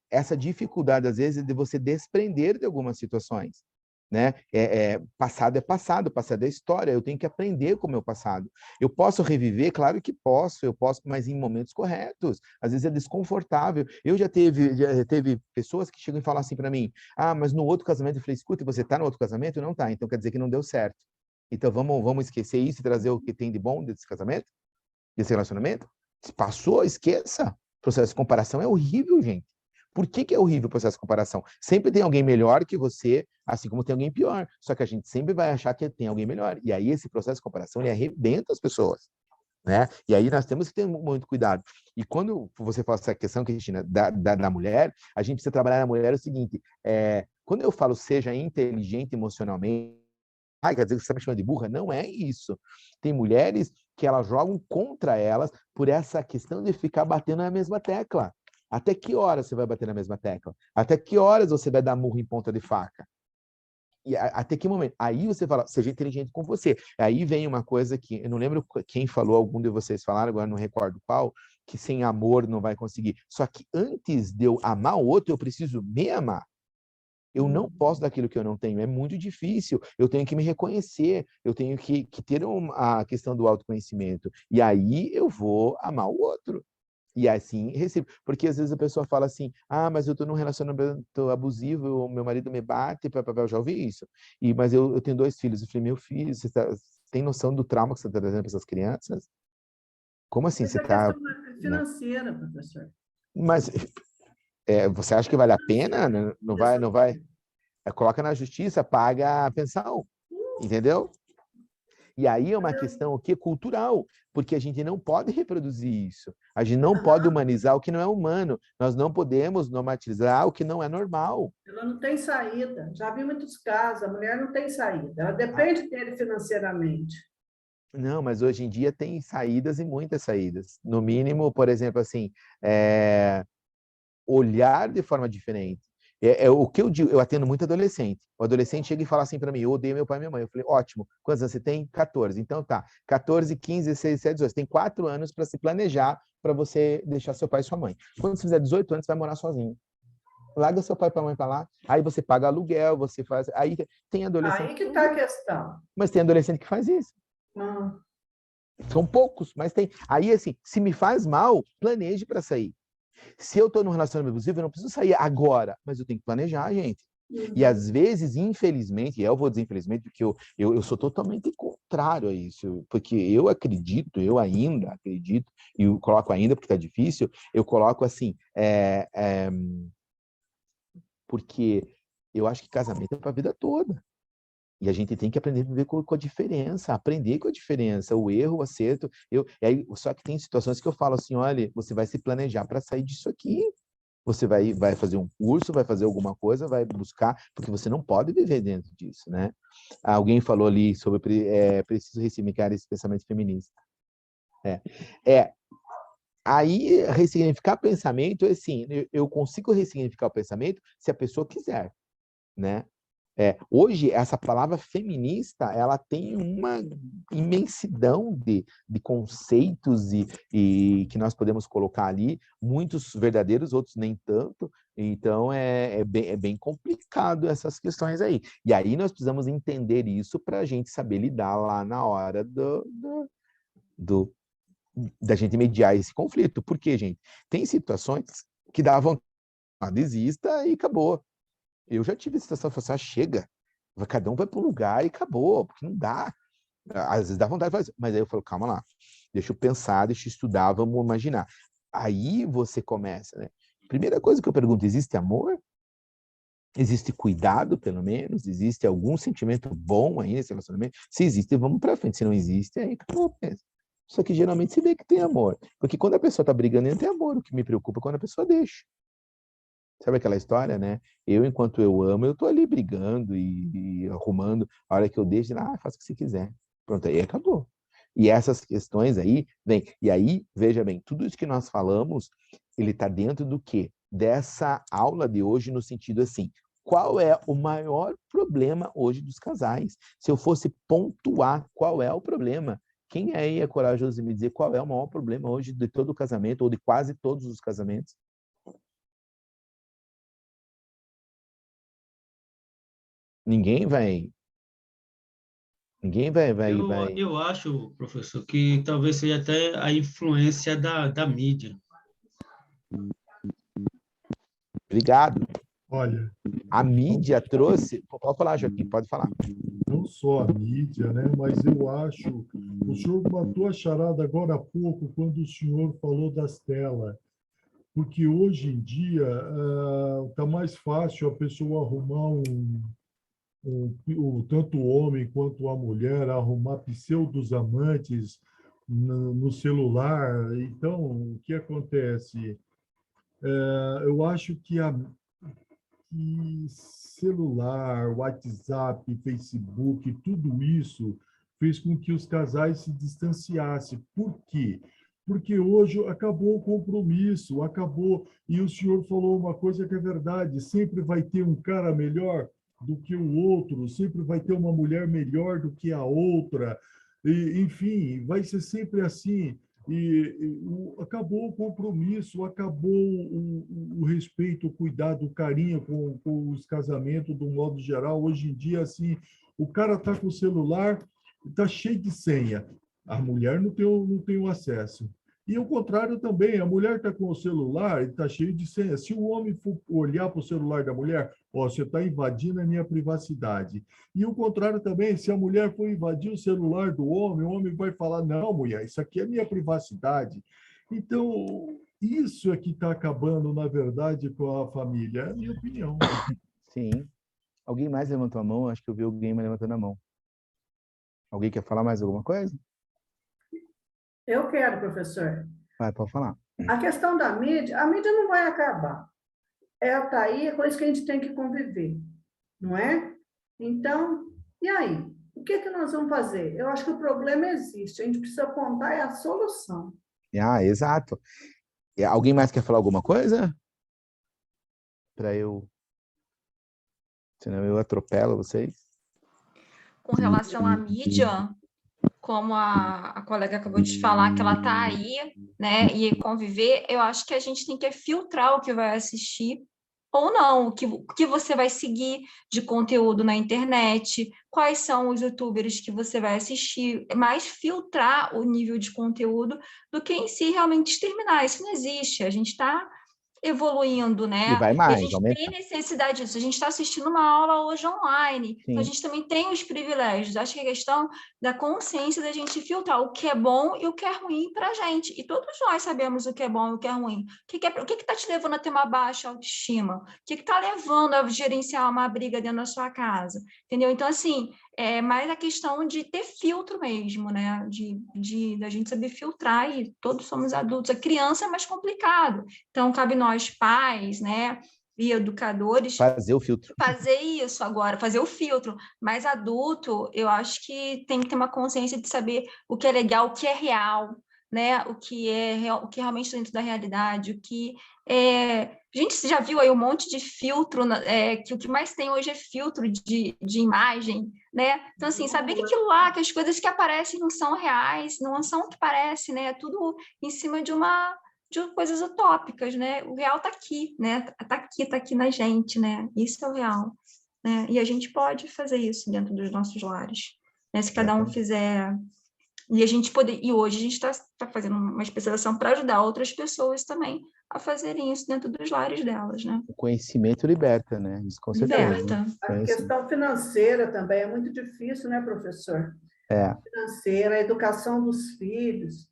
Essa dificuldade, às vezes, de você desprender de algumas situações. Né? Passado é passado, passado é história, eu tenho que aprender com o meu passado. Eu posso reviver? Claro que posso, eu posso, mas em momentos corretos. Às vezes é desconfortável. Eu já teve pessoas que chegam e falam assim para mim, mas no outro casamento, eu falei, escuta, você está no outro casamento? Não está, então quer dizer que não deu certo. Então vamos esquecer isso e trazer o que tem de bom desse casamento, desse relacionamento? Se passou, esqueça. O processo de comparação é horrível, gente. Por que é horrível o processo de comparação? Sempre tem alguém melhor que você, assim como tem alguém pior. Só que a gente sempre vai achar que tem alguém melhor. E aí esse processo de comparação, ele arrebenta as pessoas. Né? E aí nós temos que ter muito cuidado. E quando você fala essa questão, Cristina, da mulher, a gente precisa trabalhar na mulher o seguinte, quando eu falo seja inteligente emocionalmente, quer dizer que você está me chamando de burra? Não é isso. Tem mulheres que elas jogam contra elas por essa questão de ficar batendo na mesma tecla. Até que horas você vai bater na mesma tecla? Até que horas você vai dar murro em ponta de faca? E até que momento? Aí você fala, seja inteligente com você. Aí vem uma coisa que, eu não lembro quem falou, algum de vocês falaram, agora não recordo qual, que sem amor não vai conseguir. Só que antes de eu amar o outro, eu preciso me amar. Eu não posso dar aquilo que eu não tenho, é muito difícil. Eu tenho que me reconhecer, eu tenho que ter a questão do autoconhecimento. E aí eu vou amar o outro. E assim, recebo. Porque às vezes a pessoa fala assim, mas eu estou num relacionamento abusivo, o meu marido me bate, eu já ouvi isso. Mas eu tenho 2 filhos. Eu falei, meu filho, você tem noção do trauma que você está trazendo para essas crianças? Como assim você Essa está... questão financeira, professor. Mas você acha que vale a pena? Não vai, não vai? Coloca na justiça, paga a pensão, entendeu? E aí é uma questão o quê? Cultural, porque a gente não pode reproduzir isso. A gente não pode humanizar o que não é humano. Nós não podemos normatizar o que não é normal. Ela não tem saída. Já vi muitos casos, a mulher não tem saída. Ela depende dele financeiramente. Não, mas hoje em dia tem saídas e muitas saídas. No mínimo, por exemplo, assim, olhar de forma diferente. O que eu digo, eu atendo muito adolescente. O adolescente chega e fala assim para mim, eu odeio meu pai e minha mãe. Eu falei, ótimo, quantos anos você tem? 14. Então tá, 14, 15, 16, 17, 18. Você tem 4 anos para se planejar para você deixar seu pai e sua mãe. Quando você fizer 18 anos, você vai morar sozinho. Larga seu pai e sua mãe para lá, aí você paga aluguel, você faz... Aí tem adolescente... Aí que está a questão. Mas tem adolescente que faz isso. São poucos, mas tem. Aí, assim, se me faz mal, planeje para sair. Se eu estou num relacionamento abusivo, eu não preciso sair agora, mas eu tenho que planejar, gente. E às vezes, infelizmente, e eu vou dizer infelizmente, porque eu sou totalmente contrário a isso, porque eu ainda acredito, e eu coloco ainda porque está difícil, eu coloco assim, porque eu acho que casamento é para a vida toda. E a gente tem que aprender a viver com a diferença, aprender com a diferença, o erro, o acerto. Só que tem situações que eu falo assim, olha, você vai se planejar para sair disso aqui. Você vai fazer um curso, vai fazer alguma coisa, vai buscar, porque você não pode viver dentro disso, né? Alguém falou ali sobre preciso ressignificar esse pensamento feminista. Aí, ressignificar pensamento, assim, eu consigo ressignificar o pensamento se a pessoa quiser, né? Hoje, essa palavra feminista, ela tem uma imensidão de conceitos e que nós podemos colocar ali, muitos verdadeiros, outros nem tanto. Então, é bem complicado essas questões aí. E aí nós precisamos entender isso para a gente saber lidar lá na hora da gente mediar esse conflito. Por quê, gente? Tem situações que dá vontade, desista e acabou. Eu já tive situação de falar, chega, cada um vai para um lugar e acabou, porque não dá. Às vezes dá vontade de fazer, mas aí eu falo, calma lá, deixa eu pensar, deixa eu estudar, vamos imaginar. Aí você começa, né? Primeira coisa que eu pergunto, existe amor? Existe cuidado, pelo menos? Existe algum sentimento bom aí nesse relacionamento? Se existe, vamos para frente. Se não existe, aí acabou mesmo. Só que geralmente se vê que tem amor. Porque quando a pessoa está brigando, não tem amor. O que me preocupa é quando a pessoa deixa. Sabe aquela história, né? Enquanto eu amo, eu tô ali brigando e arrumando. A hora que eu deixo, faça o que você quiser. Pronto, aí acabou. E essas questões aí, e aí, veja bem, tudo isso que nós falamos, ele está dentro do quê? Dessa aula de hoje, no sentido assim, qual é o maior problema hoje dos casais? Se eu fosse pontuar qual é o problema, quem aí é corajoso de me dizer qual é o maior problema hoje de todo o casamento, ou de quase todos os casamentos? Ninguém vai. Eu acho, professor, que talvez seja até a influência da mídia. Obrigado. Olha, A mídia trouxe. Pode falar, Joaquim, pode falar. não só a mídia, né? Mas eu acho, o senhor matou a charada agora há pouco quando o senhor falou das telas, porque hoje em dia está mais fácil a pessoa arrumar tanto o homem quanto a mulher arrumar pseudos amantes no celular. Então, o que acontece? Eu acho que celular, WhatsApp, Facebook, tudo isso fez com que os casais se distanciassem. Por quê? Porque hoje acabou o compromisso, acabou. E o senhor falou uma coisa que é verdade: sempre vai ter um cara melhor do que o outro, sempre vai ter uma mulher melhor do que a outra. Enfim, vai ser sempre assim. Acabou o compromisso, acabou o respeito, o cuidado, o carinho com os casamentos, do modo geral. Hoje em dia, assim, o cara está com o celular, está cheio de senha. A mulher não tem o acesso. E o contrário também, a mulher está com o celular e está cheio de senha. Se o homem for olhar para o celular da mulher, ó, você está invadindo a minha privacidade. E o contrário também, se a mulher for invadir o celular do homem, o homem vai falar, não, mulher, isso aqui é minha privacidade. Então, isso é que está acabando, na verdade, com a família, é a minha opinião. Sim. Alguém mais levantou a mão? Acho que eu vi alguém levantando a mão. Alguém quer falar mais alguma coisa? Eu quero, professor. Vai, pode falar. A questão da mídia, a mídia não vai acabar. Ela está aí, é com isso que a gente tem que conviver, não é? Então, e aí? O que que nós vamos fazer? Eu acho que o problema existe, a gente precisa apontar a solução. Ah, exato. E alguém mais quer falar alguma coisa? Para eu... Senão eu atropelo vocês. Com relação à mídia, como a colega acabou de falar, que ela está aí, né, e conviver, eu acho que a gente tem que filtrar o que vai assistir ou não, o que você vai seguir de conteúdo na internet, quais são os youtubers que você vai assistir, mais filtrar o nível de conteúdo do que em si realmente exterminar. Isso não existe, a gente está evoluindo, né? E vai E a mais, gente aumenta. tem necessidade disso. A gente está assistindo uma aula hoje online, então a Sim. gente também tem os privilégios. Acho que a questão da consciência da gente filtrar o que é bom e o que é ruim para a gente. E todos nós sabemos o que é bom e o que é ruim. O que está te levando a ter uma baixa autoestima? O que está levando a gerenciar uma briga dentro da sua casa? Entendeu? Então, assim, é mais a questão de ter filtro mesmo, né? Da gente saber filtrar, e todos somos adultos. A criança é mais complicado. Então, cabe nós, pais, né, e educadores, Fazer o filtro. fazer isso agora, fazer o filtro. Mas adulto, eu acho que tem que ter uma consciência de saber o que é legal, o que é real, né? O que é real, o que realmente está dentro da realidade, o que é... A gente já viu aí um monte de filtro, que o que mais tem hoje é filtro de imagem, né? Então, assim, saber que aquilo lá, que as coisas que aparecem não são reais, não são o que parece, né? É tudo em cima de coisas utópicas, né? O real está aqui, né? Tá aqui na gente, né? Isso é o real, né? E a gente pode fazer isso dentro dos nossos lares, né? Se cada um fizer... E hoje a gente está fazendo uma especialização para ajudar outras pessoas também a fazerem isso dentro dos lares delas, né? O conhecimento liberta, né? Isso com certeza. Liberta. A questão financeira também é muito difícil, né, professor? É. Financeira, a educação dos filhos.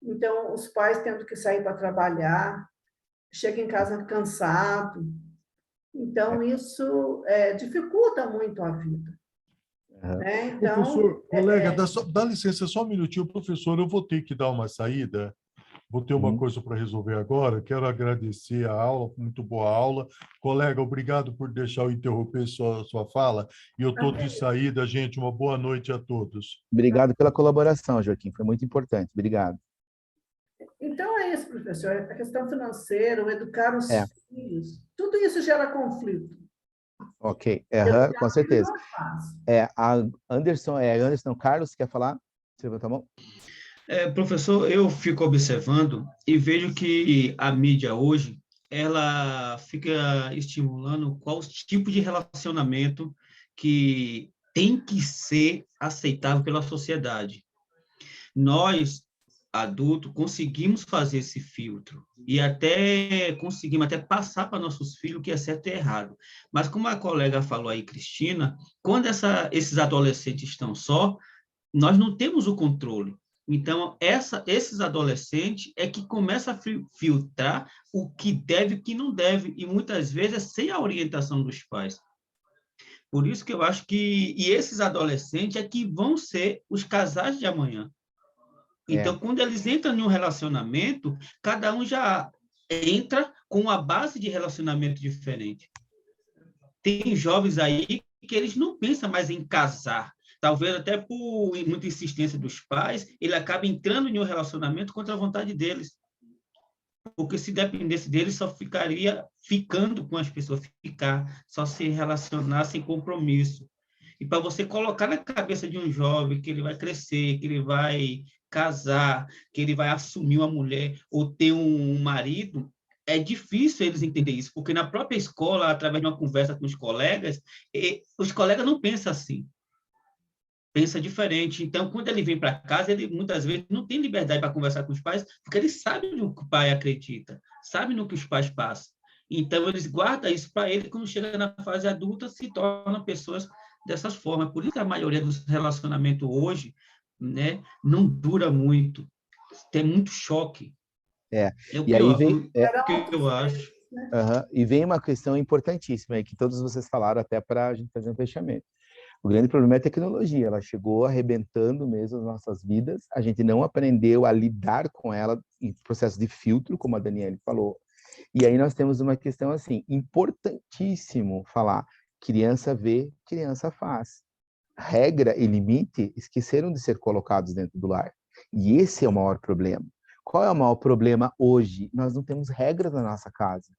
Então, os pais tendo que sair para trabalhar, chega em casa cansado. Então, isso dificulta muito a vida. Né? Então, professor, colega, dá licença só um minutinho, professor, eu vou ter que dar uma saída, vou ter uma coisa para resolver agora, quero agradecer a aula, muito boa aula. Colega, obrigado por deixar eu interromper sua fala, e eu estou de saída, gente, uma boa noite a todos. Obrigado pela colaboração, Joaquim, foi muito importante, obrigado. Então é isso, professor, a questão financeira, o educar os filhos, tudo isso gera conflito. Ok, com certeza. Anderson, Carlos, quer falar? Você levantou a mão? Professor, eu fico observando e vejo que a mídia hoje, ela fica estimulando qual tipo de relacionamento que tem que ser aceitável pela sociedade. Nós, adultos, conseguimos fazer esse filtro e conseguimos até passar para nossos filhos o que é certo e errado. Mas como a colega falou aí, Cristina, quando esses adolescentes estão só, nós não temos o controle. Então, esses adolescentes é que começam a filtrar o que deve e o que não deve, e muitas vezes é sem a orientação dos pais. Por isso que eu acho que esses adolescentes é que vão ser os casais de amanhã. Então, quando eles entram em um relacionamento, cada um já entra com uma base de relacionamento diferente. Tem jovens aí que eles não pensam mais em casar. Talvez até por muita insistência dos pais, ele acaba entrando em um relacionamento contra a vontade deles. Porque se dependesse deles, só ficaria ficando com as pessoas, só se relacionar sem compromisso. E para você colocar na cabeça de um jovem que ele vai crescer, que ele vai casar, que ele vai assumir uma mulher ou ter um marido, é difícil eles entenderem isso, porque na própria escola, através de uma conversa com os colegas não pensam assim. pensa diferente. Então, quando ele vem para casa, ele muitas vezes não tem liberdade para conversar com os pais, porque ele sabe no que o pai acredita, sabe no que os pais passam. Então, eles guardam isso para ele, quando chega na fase adulta, se tornam pessoas dessas formas. Por isso que a maioria dos relacionamentos hoje, né, não dura muito, tem muito choque. É. É o E aí pior, vem, o que eu acho. e vem uma questão importantíssima aí, que todos vocês falaram até para a gente fazer um fechamento. O grande problema é a tecnologia, ela chegou arrebentando mesmo as nossas vidas, a gente não aprendeu a lidar com ela em processo de filtro, como a Daniele falou. E aí nós temos uma questão assim, importantíssimo falar, criança vê, criança faz. Regra e limite esqueceram de ser colocados dentro do lar. E esse é o maior problema. Qual é o maior problema hoje? Nós não temos regras na nossa casa.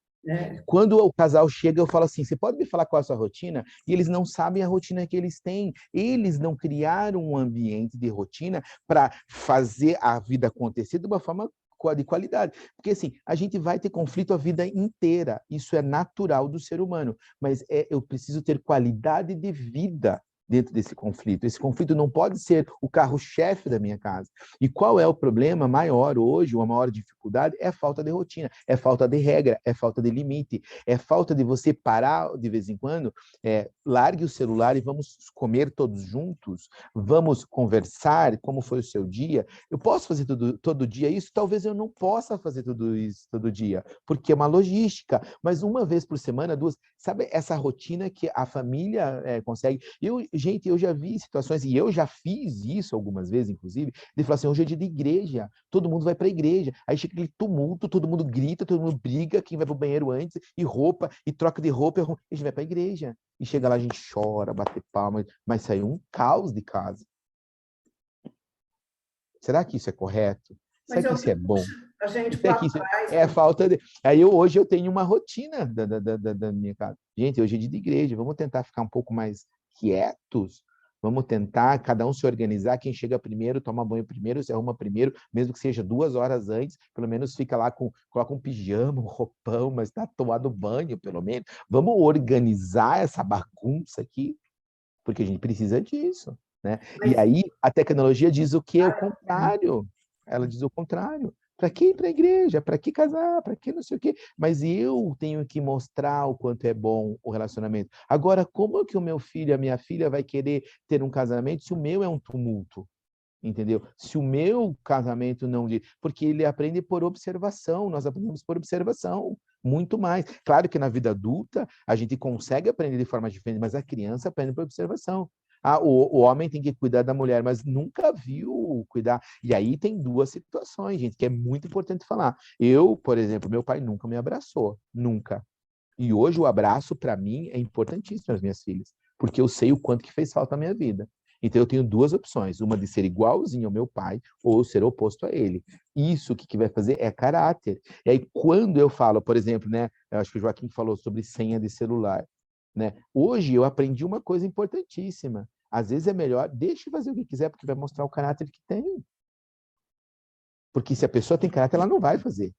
Quando o casal chega, eu falo assim, você pode me falar qual é a sua rotina? E eles não sabem a rotina que eles têm. Eles não criaram um ambiente de rotina para fazer a vida acontecer de uma forma de qualidade. Porque assim, a gente vai ter conflito a vida inteira. Isso é natural do ser humano. Mas eu preciso ter qualidade de vida dentro desse conflito. Esse conflito não pode ser o carro-chefe da minha casa. E qual é o problema maior hoje, ou a maior dificuldade? É a falta de rotina, é falta de regra, é falta de limite, é falta de você parar de vez em quando, largue o celular e vamos comer todos juntos, vamos conversar, como foi o seu dia. Eu posso fazer todo dia isso? Talvez eu não possa fazer tudo isso todo dia, porque é uma logística, mas uma vez por semana, duas, sabe essa rotina que a família consegue? Gente, eu já vi situações, e eu já fiz isso algumas vezes, inclusive, de falar assim, hoje é dia de igreja, todo mundo vai para a igreja, aí chega aquele tumulto, todo mundo grita, todo mundo briga, quem vai para o banheiro antes, e roupa, e troca de roupa, a gente vai para a igreja. E chega lá, a gente chora, bate palma, mas saiu um caos de casa. Será que isso é correto? Será que isso é bom? A gente Será que isso é falta de... Aí hoje eu tenho uma rotina da minha casa. Gente, hoje é dia de igreja, vamos tentar ficar um pouco mais quietos, vamos tentar cada um se organizar, quem chega primeiro, toma banho primeiro, se arruma primeiro, mesmo que seja 2 horas antes, pelo menos fica lá coloca um pijama, um roupão, mas está tomado banho, pelo menos. Vamos organizar essa bagunça aqui, porque a gente precisa disso, né? E aí a tecnologia diz o quê? O contrário. Ela diz o contrário. Para que ir para a igreja? Para que casar? Para que não sei o quê? Mas eu tenho que mostrar o quanto é bom o relacionamento. Agora, como é que o meu filho, a minha filha vai querer ter um casamento se o meu é um tumulto? Entendeu? Se o meu casamento não... Porque ele aprende por observação, nós aprendemos por observação, muito mais. Claro que na vida adulta a gente consegue aprender de forma diferente, mas a criança aprende por observação. O homem tem que cuidar da mulher, mas nunca viu cuidar. E aí tem 2 situações, gente, que é muito importante falar. Eu, por exemplo, meu pai nunca me abraçou, nunca. E hoje o abraço, para mim, é importantíssimo às minhas filhas, porque eu sei o quanto que fez falta na minha vida. Então eu tenho 2 opções, uma de ser igualzinho ao meu pai ou ser oposto a ele. Isso o que vai fazer é caráter. E aí quando eu falo, por exemplo, né, eu acho que o Joaquim falou sobre senha de celular, né? Hoje eu aprendi uma coisa importantíssima. Às vezes é melhor, deixe fazer o que quiser, porque vai mostrar o caráter que tem. Porque se a pessoa tem caráter, ela não vai fazer.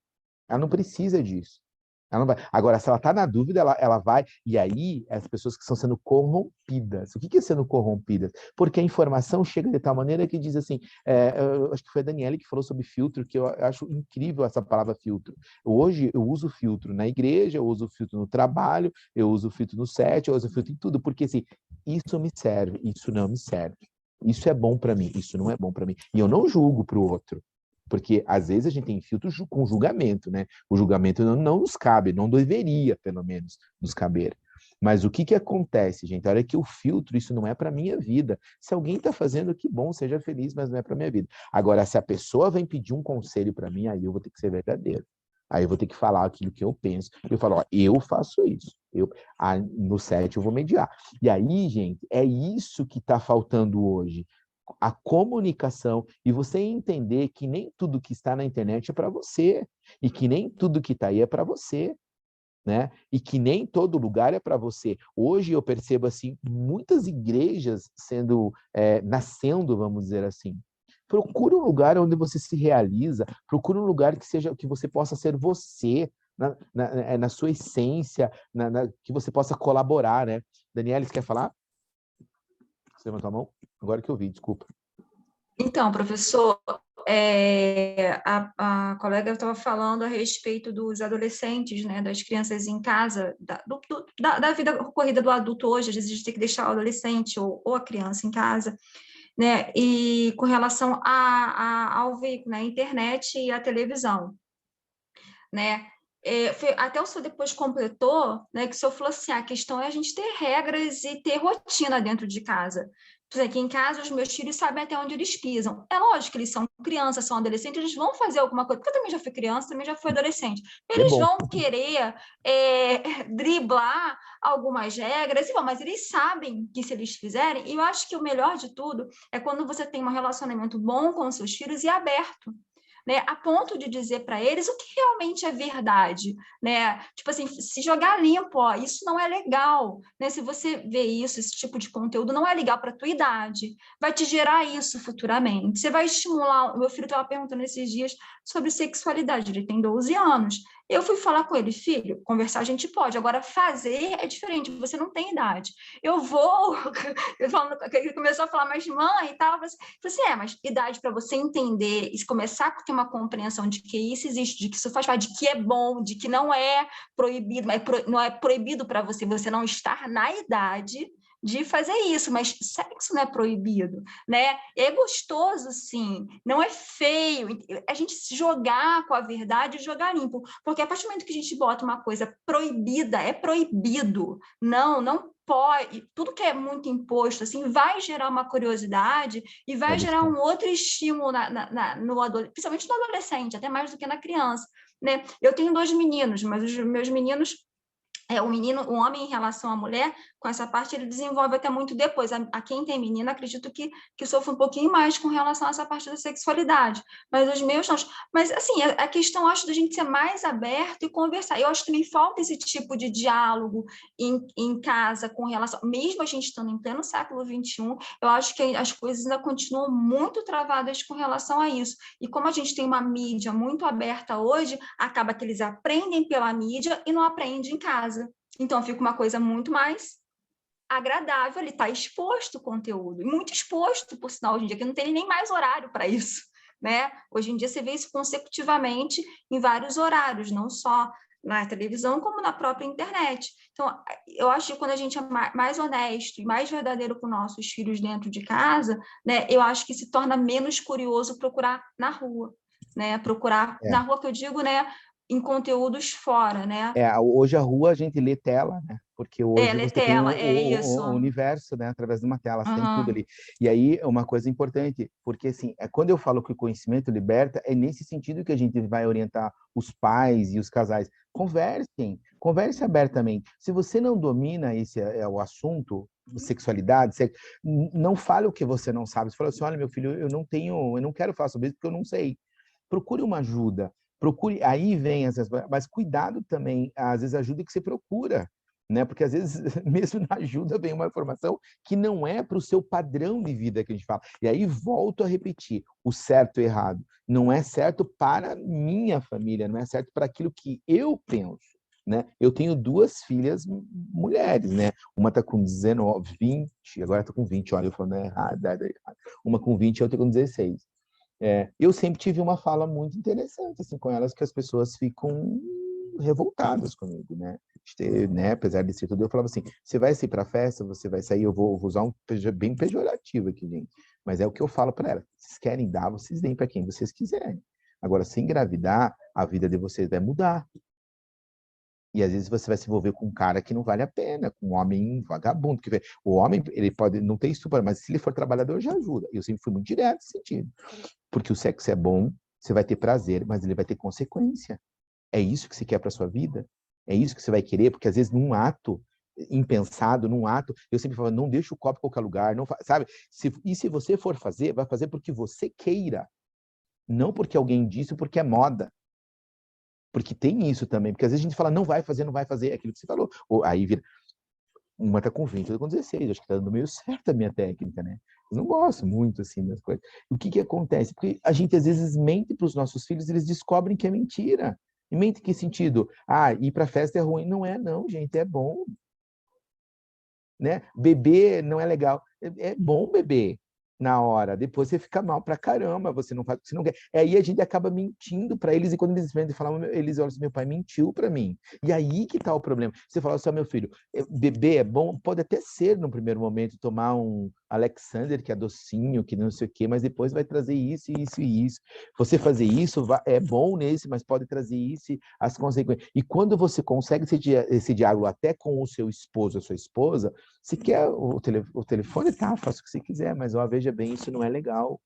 Ela não precisa disso. Ela não vai. Agora, se ela está na dúvida, ela vai. E aí, as pessoas que estão sendo corrompidas. O que é sendo corrompidas? Porque a informação chega de tal maneira que diz assim, eu acho que foi a Daniele que falou sobre filtro, que eu acho incrível essa palavra filtro. Hoje eu uso filtro na igreja, eu uso filtro no trabalho, eu uso filtro no set, eu uso filtro em tudo, porque assim, isso me serve, isso não me serve. Isso é bom para mim, isso não é bom para mim. E eu não julgo para o outro. Porque, às vezes, a gente tem filtro com julgamento, né? O julgamento não nos cabe, não deveria, pelo menos, nos caber. Mas o que acontece, gente? A hora que eu filtro, isso não é para a minha vida. Se alguém está fazendo, que bom, seja feliz, mas não é para a minha vida. Agora, se a pessoa vem pedir um conselho para mim, aí eu vou ter que ser verdadeiro. Aí eu vou ter que falar aquilo que eu penso. Eu falo, ó, eu faço isso. No set eu vou mediar. E aí, gente, é isso que está faltando hoje. A comunicação e você entender que nem tudo que está na internet é para você e que nem tudo que está aí é para você, né? E que nem todo lugar é para você. Hoje eu percebo assim muitas igrejas nascendo, vamos dizer assim. Procure um lugar onde você se realiza, procure um lugar que você possa ser você na sua essência, que você possa colaborar, né? Daniela, você quer falar? Você levantou a mão? Agora que eu vi, desculpa. Então, professor, a colega estava falando a respeito dos adolescentes, né, das crianças em casa, da vida corrida do adulto hoje, às vezes a gente tem que deixar o adolescente ou a criança em casa, né, e com relação ao veículo, né, a internet e a televisão, né, até o senhor depois completou, né, que o senhor falou assim, a questão é a gente ter regras e ter rotina dentro de casa. Por exemplo, aqui em casa, os meus filhos sabem até onde eles pisam. É lógico que eles são crianças, são adolescentes, eles vão fazer alguma coisa, porque eu também já fui criança, também já fui adolescente. Eles vão querer driblar algumas regras, mas eles sabem que se eles fizerem, e eu acho que o melhor de tudo é quando você tem um relacionamento bom com os seus filhos e aberto, né, a ponto de dizer para eles o que realmente é verdade, né? Tipo assim, se jogar limpo, ó, isso não é legal, né? Se você vê isso, esse tipo de conteúdo não é legal para a tua idade, vai te gerar isso futuramente. Você vai estimular. O meu filho estava perguntando esses dias sobre sexualidade, ele tem 12 anos. Eu fui falar com ele, filho, conversar a gente pode, agora fazer é diferente, você não tem idade. Eu vou, ele começou a falar, mas mãe e tal, eu falei assim, mas idade para você entender e começar a ter uma compreensão de que isso existe, de que isso faz parte, de que é bom, de que não é proibido, não é proibido para você não estar na idade de fazer isso, mas sexo não é proibido, né? É gostoso, sim, não é feio. A gente se jogar com a verdade e jogar limpo, porque a partir do momento que a gente bota uma coisa proibida, é proibido. Não pode, tudo que é muito imposto, assim, vai gerar uma curiosidade e vai gerar um outro estímulo principalmente no adolescente, até mais do que na criança, né? Eu tenho 2 meninos, mas os meus meninos o homem em relação à mulher, com essa parte ele desenvolve até muito depois. A quem tem menina, acredito que sofre um pouquinho mais com relação a essa parte da sexualidade. Mas os meus não. Mas, assim, a questão, acho, da gente ser mais aberto e conversar. Eu acho que também falta esse tipo de diálogo em casa com relação... Mesmo a gente estando em pleno século XXI, eu acho que as coisas ainda continuam muito travadas com relação a isso. E como a gente tem uma mídia muito aberta hoje, acaba que eles aprendem pela mídia e não aprendem em casa. Então, fica uma coisa muito mais agradável, ele está exposto o conteúdo, e muito exposto, por sinal, hoje em dia, que não tem nem mais horário para isso, né? Hoje em dia, você vê isso consecutivamente em vários horários, não só na televisão, como na própria internet. Então, eu acho que quando a gente é mais honesto e mais verdadeiro com nossos filhos dentro de casa, né, eu acho que se torna menos curioso procurar na rua, né? Procurar na rua, que eu digo, né, em conteúdos fora, né? Hoje a rua a gente lê tela, né? Porque hoje lê você tela, tem isso. o universo, né? Através de uma tela, você tem tudo ali. E aí, uma coisa importante, porque assim, quando eu falo que o conhecimento liberta, é nesse sentido que a gente vai orientar os pais e os casais. Conversem abertamente. Se você não domina esse o assunto, sexualidade, não fale o que você não sabe. Você fala assim, olha, meu filho, eu não quero falar sobre isso porque eu não sei. Procure uma ajuda. Aí vem mas cuidado também, às vezes ajuda que você procura, né? Porque às vezes mesmo na ajuda vem uma informação que não é para o seu padrão de vida que a gente fala. E aí volto a repetir, o certo e o errado. Não é certo para minha família, não é certo para aquilo que eu penso, né? Eu tenho 2 filhas mulheres, né? Uma está com 19, 20, agora está com 20, olha, eu falando errado. Uma com 20 e outra com 16. Eu sempre tive uma fala muito interessante assim, com elas, que as pessoas ficam revoltadas comigo, né? Apesar de ser tudo, eu falava assim, você vai sair para a festa, você vai sair, eu vou usar um bem pejorativo aqui, gente, mas é o que eu falo para elas, vocês querem dar, vocês deem para quem vocês quiserem. Agora, se engravidar, a vida de vocês vai mudar. E às vezes você vai se envolver com um cara que não vale a pena, com um homem vagabundo. Que o homem, ele pode não ter estupro, mas se ele for trabalhador, já ajuda. Eu sempre fui muito direto nesse sentido. Porque o sexo é bom, você vai ter prazer, mas ele vai ter consequência. É isso que você quer para sua vida? É isso que você vai querer? Porque às vezes num ato impensado, eu sempre falo, não deixa o copo em qualquer lugar, não sabe? E se você for fazer, vai fazer porque você queira. Não porque alguém disse, porque é moda. Porque tem isso também, porque às vezes a gente fala, não vai fazer, é aquilo que você falou. Aí vira, uma tá com 20, outra com 16, acho que tá dando meio certo a minha técnica, né? Eu não gosto muito, assim, das coisas. O que acontece? Porque a gente, às vezes, mente para os nossos filhos, eles descobrem que é mentira. E mente em que sentido? Ir para festa é ruim. Não é, não, gente, é bom. né? Beber não é legal. É bom beber na hora, depois você fica mal pra caramba, você não faz o que você não quer. Aí a gente acaba mentindo para eles, e quando eles vêm e falam, eles olham assim, meu pai mentiu para mim. E aí que tá o problema. Você fala assim, meu filho, beber é bom, pode até ser no primeiro momento, tomar um Alexander, que é docinho, que não sei o quê, mas depois vai trazer isso, isso e isso. Você fazer isso é bom nesse, mas pode trazer isso e as consequências. E quando você consegue esse diálogo até com o seu esposo, a sua esposa, se quer o telefone, tá, faça o que você quiser, mas ó, veja bem, isso não é legal,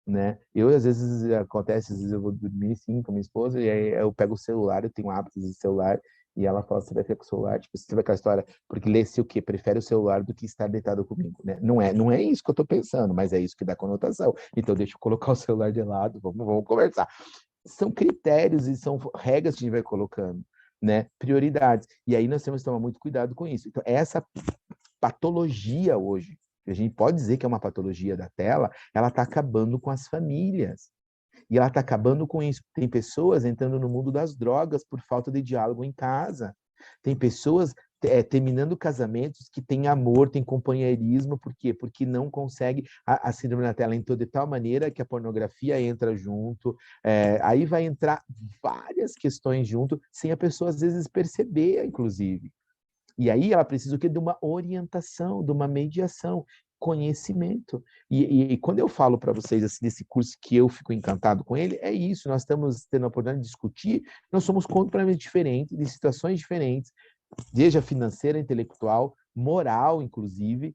né? Eu, às vezes, às vezes eu vou dormir, assim, com minha esposa, e aí eu pego o celular, eu tenho hábitos de celular, e ela fala, você vai ficar com o celular? Tipo, você vai aquela história, porque lê-se o quê? Prefere o celular do que estar deitado comigo, né? Não é isso que eu tô pensando, mas é isso que dá conotação. Então, deixa eu colocar o celular de lado, vamos conversar. São critérios e são regras que a gente vai colocando, né? Prioridades. E aí nós temos que tomar muito cuidado com isso. Então, essa patologia hoje, a gente pode dizer que é uma patologia da tela, ela está acabando com as famílias. E ela está acabando com isso. Tem pessoas entrando no mundo das drogas por falta de diálogo em casa. Tem pessoas terminando casamentos que têm amor, têm companheirismo. Por quê? Porque não consegue a síndrome da tela entrou de tal maneira que a pornografia entra junto. Aí vai entrar várias questões junto, sem a pessoa, às vezes, perceber, inclusive. E aí ela precisa o quê? De uma orientação, de uma mediação, conhecimento. E quando eu falo para vocês assim, desse curso que eu fico encantado com ele, é isso, nós estamos tendo a oportunidade de discutir, nós somos completamente diferentes, de situações diferentes, seja financeira, intelectual, moral, inclusive,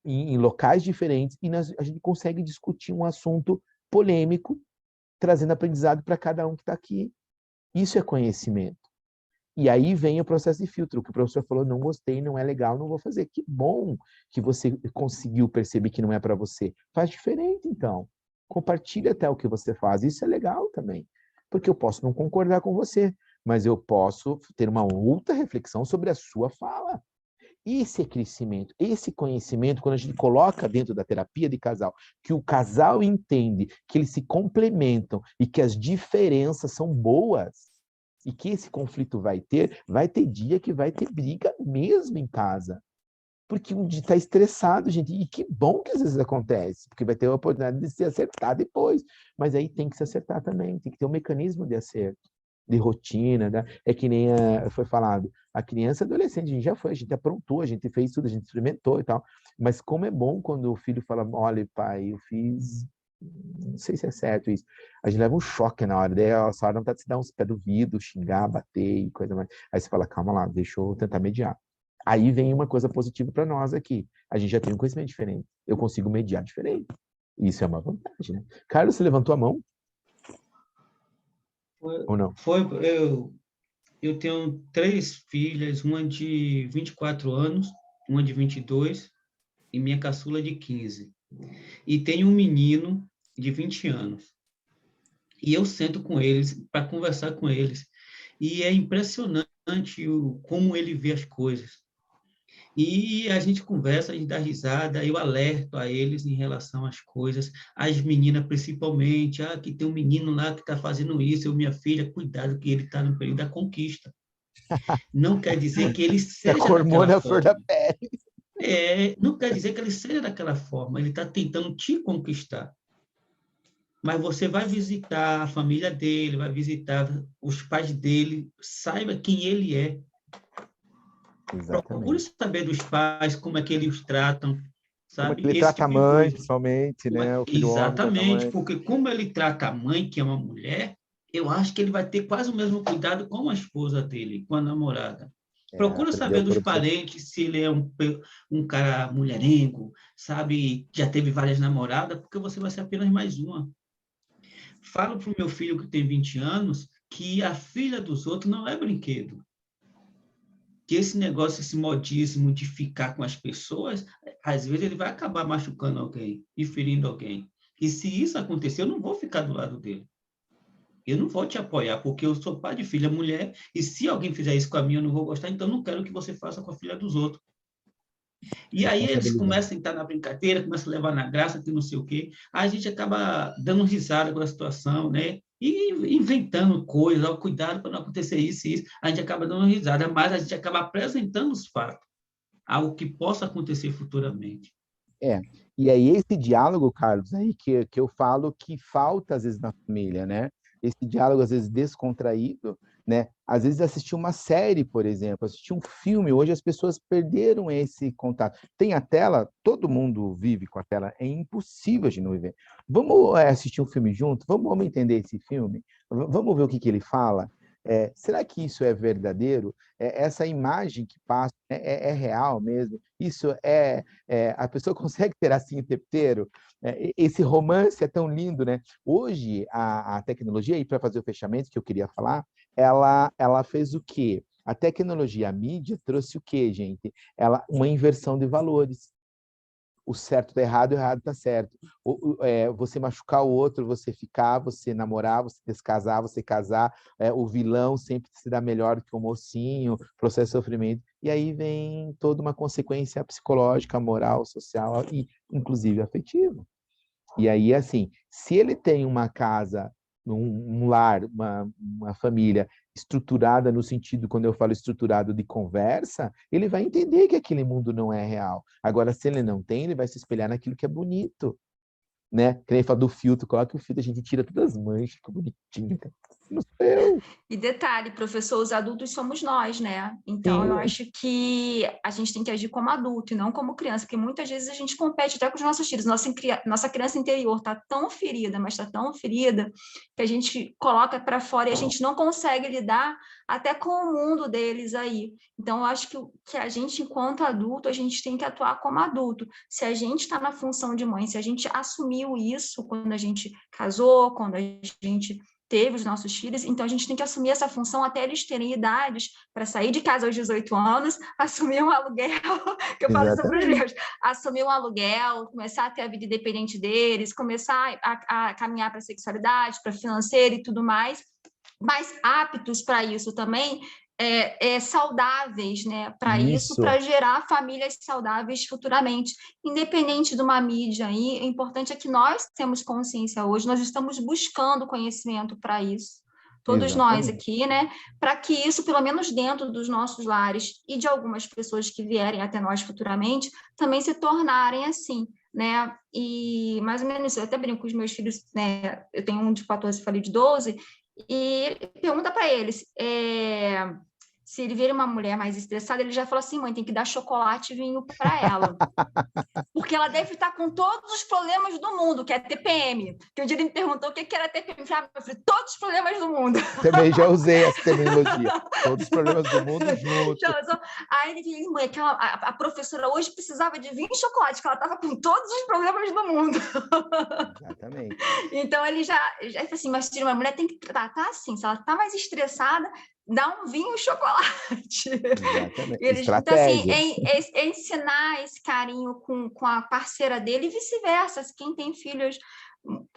em locais diferentes, e a gente consegue discutir um assunto polêmico, trazendo aprendizado para cada um que está aqui. Isso é conhecimento. E aí vem o processo de filtro, que o professor falou, não gostei, não é legal, não vou fazer. Que bom que você conseguiu perceber que não é para você. Faz diferente, então. Compartilha até o que você faz. Isso é legal também. Porque eu posso não concordar com você, mas eu posso ter uma outra reflexão sobre a sua fala. Esse é crescimento, esse conhecimento, quando a gente coloca dentro da terapia de casal, que o casal entende que eles se complementam e que as diferenças são boas, e que esse conflito vai ter dia que vai ter briga mesmo em casa. Porque um dia está estressado, gente, e que bom que às vezes acontece, porque vai ter a oportunidade de se acertar depois, mas aí tem que se acertar também, tem que ter um mecanismo de acerto, de rotina, né? É que nem foi falado, a criança e adolescente, a gente já foi, a gente aprontou, a gente fez tudo, a gente experimentou e tal, mas como é bom quando o filho fala, olha pai, eu fiz... Não sei se é certo isso. A gente leva um choque na hora, daí a sua hora não tá de se dar uns pés do vidro, xingar, bater e coisa mais. Aí você fala, calma lá, deixa eu tentar mediar. Aí vem uma coisa positiva para nós aqui. A gente já tem um conhecimento diferente. Eu consigo mediar diferente. Isso é uma vantagem, né? Carlos, você levantou a mão? Ou não? Eu tenho 3 filhas, uma de 24 anos, uma de 22 e minha caçula de 15. E tenho um menino de 20 anos. E eu sento com eles para conversar com eles. E é impressionante como ele vê as coisas. E a gente conversa, a gente dá risada, eu alerto a eles em relação às coisas, as meninas principalmente, que tem um menino lá que está fazendo isso, minha filha, cuidado que ele está no período da conquista. Não quer dizer que ele seja daquela flor da pele. Não quer dizer que ele seja daquela forma, ele está tentando te conquistar. Mas você vai visitar a família dele, vai visitar os pais dele, saiba quem ele é. Exatamente. Procure saber dos pais, como é que eles os tratam, sabe? Como é que ele trata a mãe, principalmente, né? O filho Exatamente, homem, porque como ele trata a mãe, que é uma mulher, eu acho que ele vai ter quase o mesmo cuidado com a esposa dele, com a namorada. Procura saber dos parentes se ele é um cara mulherengo, sabe? Já teve várias namoradas, porque você vai ser apenas mais uma. Falo para o meu filho que tem 20 anos que a filha dos outros não é brinquedo. Que esse negócio, esse modismo de ficar com as pessoas, às vezes ele vai acabar machucando alguém e ferindo alguém. E se isso acontecer, eu não vou ficar do lado dele. Eu não vou te apoiar, porque eu sou pai de filha mulher, e se alguém fizer isso com a minha, eu não vou gostar, então eu não quero que você faça com a filha dos outros. E aí eles começam a entrar na brincadeira, começam a levar na graça, que não sei o quê. Aí a gente acaba dando risada com a situação, né? E inventando coisas, cuidado para não acontecer isso e isso. A gente acaba dando risada, mas a gente acaba apresentando os fatos. algo que possa acontecer futuramente. E aí esse diálogo, Carlos, aí que eu falo que falta às vezes na família, né? Esse diálogo às vezes descontraído, né? Às vezes assistir uma série, por exemplo, assistir um filme, hoje as pessoas perderam esse contato. Tem a tela, todo mundo vive com a tela, é impossível de não viver. Vamos assistir um filme junto? Vamos entender esse filme? Vamos ver o que ele fala? Será que isso é verdadeiro? Essa imagem que passa é real mesmo? Isso a pessoa consegue ter assim o tempo inteiro? Esse romance é tão lindo, né? Hoje, a tecnologia, e para fazer o fechamento que eu queria falar, ela fez o quê? A tecnologia, a mídia, trouxe o quê, gente? Uma inversão de valores. O certo está errado, o errado está certo. Você machucar o outro, você ficar, você namorar, você descasar, você casar, o vilão sempre se dá melhor que o mocinho, processo de sofrimento. E aí vem toda uma consequência psicológica, moral, social e, inclusive, afetiva. E aí, assim, se ele tem uma casa, um lar, uma família estruturada no sentido, quando eu falo estruturado de conversa, ele vai entender que aquele mundo não é real. Agora, se ele não tem, ele vai se espelhar naquilo que é bonito, né? Que nem fala do filtro, coloca o filtro, a gente tira todas as manchas, fica bonitinho, no céu. E detalhe, professor, os adultos somos nós, né? Então, eu acho que a gente tem que agir como adulto e não como criança, porque muitas vezes a gente compete até com os nossos filhos. Nossa criança interior está tão ferida, mas está tão ferida, que a gente coloca para fora e a gente não consegue lidar até com o mundo deles aí. Então, eu acho que a gente, enquanto adulto, a gente tem que atuar como adulto. Se a gente está na função de mãe, se a gente assumiu isso quando a gente casou, quando a gente teve os nossos filhos, então a gente tem que assumir essa função até eles terem idades para sair de casa aos 18 anos, assumir um aluguel, que eu falo isso para os meus, assumir um aluguel, começar a ter a vida independente deles, começar a caminhar para a sexualidade, para financeiro e tudo mais, mas aptos para isso também, saudáveis, né? Para isso, para gerar famílias saudáveis futuramente. Independente de uma mídia aí, o importante é que nós temos consciência hoje, nós estamos buscando conhecimento para isso. Todos nós aqui, né? Para que isso, pelo menos dentro dos nossos lares e de algumas pessoas que vierem até nós futuramente, também se tornarem assim, né? E mais ou menos, eu até brinco com os meus filhos, né? Eu tenho um de 14, falei de 12, e pergunta para eles, se ele vir uma mulher mais estressada, ele já falou assim, mãe, tem que dar chocolate e vinho para ela. Porque ela deve estar com todos os problemas do mundo, que é TPM. Que um dia ele me perguntou o que era TPM. Eu falei, todos os problemas do mundo. Também já usei essa terminologia. Todos os problemas do mundo juntos. Aí ele disse, mãe, a professora hoje precisava de vinho e chocolate, que ela estava com todos os problemas do mundo. Exatamente. Então ele já falou assim, mas uma mulher tem que tratar assim, se ela está mais estressada, dá um vinho e chocolate. Exatamente. Então, assim, ensinar esse carinho com a parceira dele e vice-versa. Quem tem filhos,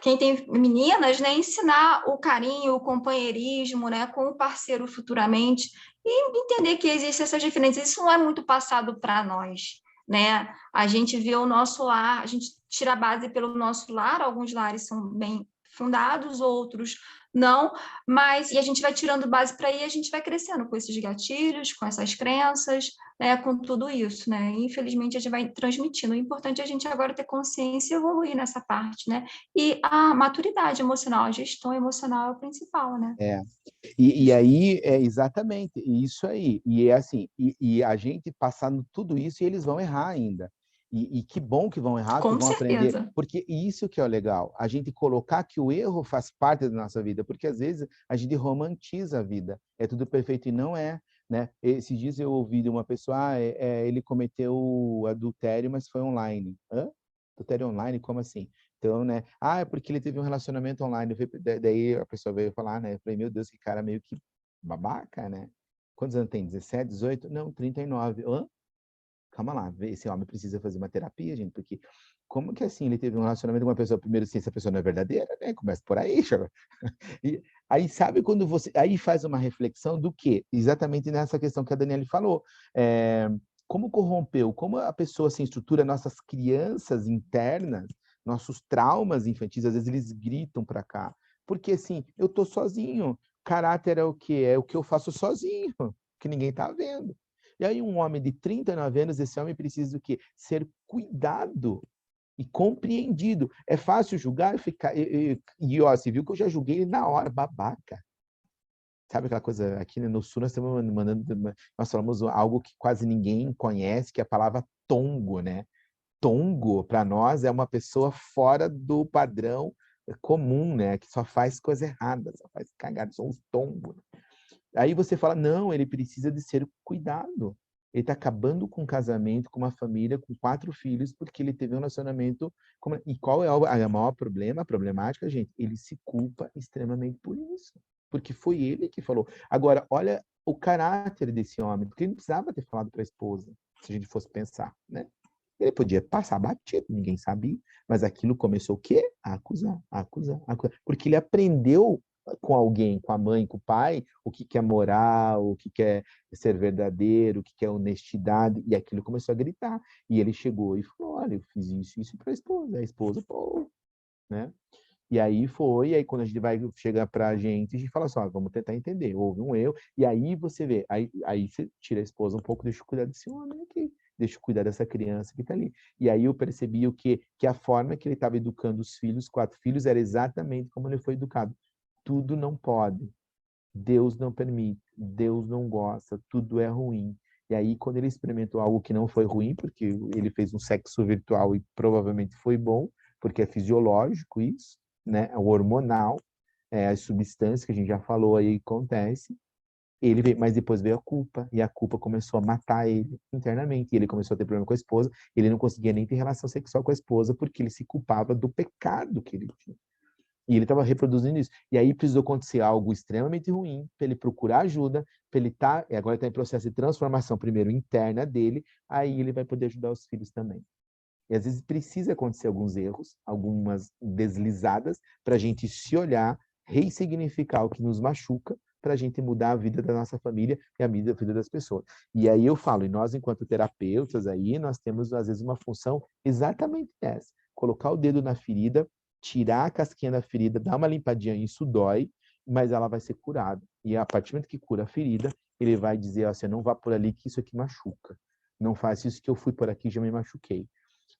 quem tem meninas, né, ensinar o carinho, o companheirismo, né, com o parceiro futuramente e entender que existem essas diferenças. Isso não é muito passado para nós, né? A gente vê o nosso lar, a gente tira a base pelo nosso lar, alguns lares são bem fundados, outros não, e a gente vai tirando base para aí, a gente vai crescendo com esses gatilhos, com essas crenças, né, com tudo isso, né? Infelizmente a gente vai transmitindo. O importante é a gente agora ter consciência e evoluir nessa parte, né? E a maturidade emocional, a gestão emocional é o principal, né? E aí é exatamente isso aí. E é assim, e a gente passando tudo isso e eles vão errar ainda. E que bom que vão errar, que vão aprender. Porque isso que é o legal, a gente colocar que o erro faz parte da nossa vida, porque às vezes a gente romantiza a vida. É tudo perfeito e não é, né? Esses dias eu ouvi de uma pessoa, ele cometeu adultério, mas foi online. Hã? Adultério online? Como assim? Então, né? É porque ele teve um relacionamento online. Daí a pessoa veio falar, né? Eu falei, meu Deus, que cara meio que babaca, né? Quantos anos tem? 17, 18? Não, 39. Hã? Calma lá, esse homem precisa fazer uma terapia, gente, porque como que assim ele teve um relacionamento com uma pessoa, primeiro, se essa pessoa não é verdadeira, né? Começa por aí, e aí sabe quando você aí faz uma reflexão do quê? Exatamente nessa questão que a Daniela falou. Como corrompeu, como a pessoa se estrutura, nossas crianças internas, nossos traumas infantis, às vezes eles gritam para cá. Porque assim, eu tô sozinho. Caráter é o quê? É o que eu faço sozinho, que ninguém tá vendo. E aí um homem de 39 anos, esse homem precisa do quê? Ser cuidado e compreendido. É fácil julgar e ficar... ó, você viu que eu já julguei ele na hora, babaca. Sabe aquela coisa, aqui no Sul nós estamos nós falamos algo que quase ninguém conhece, que é a palavra tongo, né? Tongo, para nós, é uma pessoa fora do padrão comum, né? Que só faz coisa errada, só faz cagada, são os tongos. Aí você fala, não, ele precisa de ser cuidado. Ele está acabando com um casamento, com uma família, com 4 filhos, porque ele teve um relacionamento... E qual é o maior problema, a problemática, gente? Ele se culpa extremamente por isso. Porque foi ele que falou. Agora, olha o caráter desse homem, porque ele não precisava ter falado para a esposa, se a gente fosse pensar, né? Ele podia passar batido, ninguém sabia, mas aquilo começou o quê? A acusar, a acusar, a acusar. Porque ele aprendeu com alguém, com a mãe, com o pai, o que é moral, o que é ser verdadeiro, o que é honestidade, e aquilo começou a gritar. E ele chegou e falou, olha, eu fiz isso para a esposa, pô, né? E aí aí quando a gente vai chegar para a gente fala assim, ó, vamos tentar entender, houve um erro, e aí você vê, aí você tira a esposa um pouco, deixa eu cuidar desse homem aqui, deixa eu cuidar dessa criança que está ali. E aí eu percebi que a forma que ele estava educando os filhos, 4 filhos, era exatamente como ele foi educado. Tudo não pode, Deus não permite, Deus não gosta, tudo é ruim. E aí, quando ele experimentou algo que não foi ruim, porque ele fez um sexo virtual e provavelmente foi bom, porque é fisiológico isso, né? O hormonal, as substâncias que a gente já falou aí acontece. Mas depois veio a culpa, e a culpa começou a matar ele internamente. E ele começou a ter problema com a esposa, ele não conseguia nem ter relação sexual com a esposa, porque ele se culpava do pecado que ele tinha. E ele estava reproduzindo isso. E aí precisou acontecer algo extremamente ruim para ele procurar ajuda, para ele estar... Agora está em processo de transformação, primeiro interna dele, aí ele vai poder ajudar os filhos também. E às vezes precisa acontecer alguns erros, algumas deslizadas, para a gente se olhar, ressignificar o que nos machuca, para a gente mudar a vida da nossa família e a vida das pessoas. E aí eu falo, e nós, enquanto terapeutas, aí nós temos, às vezes, uma função exatamente essa. Colocar o dedo na ferida, tirar a casquinha da ferida, dar uma limpadinha, isso dói, mas ela vai ser curada. E a partir do momento que cura a ferida, ele vai dizer, ó, você não vá por ali que isso aqui machuca. Não faça isso que eu fui por aqui e já me machuquei.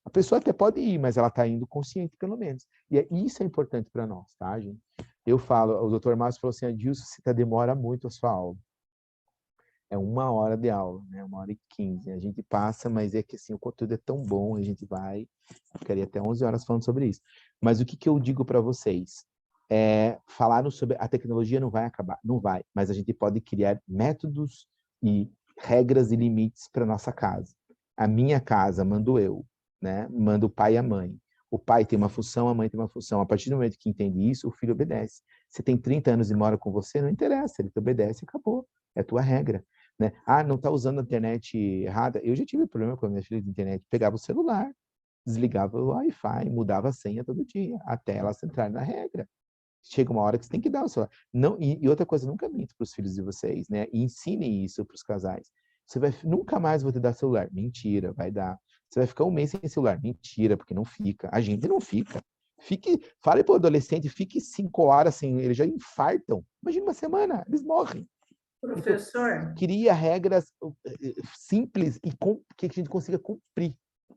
A pessoa até pode ir, mas ela está indo consciente, pelo menos. E isso é importante para nós, tá, gente? Eu falo, o doutor Márcio falou assim, Adilson, você demora muito a sua aula. É 1 hora de aula, né? 1h15. A gente passa, mas é que assim, o conteúdo é tão bom, a gente vai, ficaria até 11 horas falando sobre isso. Mas o que eu digo para vocês? Falaram sobre a tecnologia não vai acabar, não vai, mas a gente pode criar métodos e regras e limites para nossa casa. A minha casa mando eu, né? Manda o pai e a mãe. O pai tem uma função, a mãe tem uma função. A partir do momento que entende isso, o filho obedece. Você tem 30 anos e mora com você, não interessa, ele te obedece e acabou. É a tua regra. Né? Ah, não está usando a internet errada? Eu já tive problema com a minha filha de internet. Pegava o celular, desligava o Wi-Fi, mudava a senha todo dia, até elas entrarem na regra. Chega uma hora que você tem que dar o celular. Não, e outra coisa, nunca minta para os filhos de vocês, né? E ensine isso para os casais. Nunca mais vou te dar celular. Mentira, vai dar. Você vai ficar 1 mês sem celular. Mentira, porque não fica. A gente não fica. Fale para o adolescente, fique 5 horas sem, eles já infartam. Imagina 1 semana, eles morrem. Professor. Então, cria regras simples e que a gente consiga cumprir.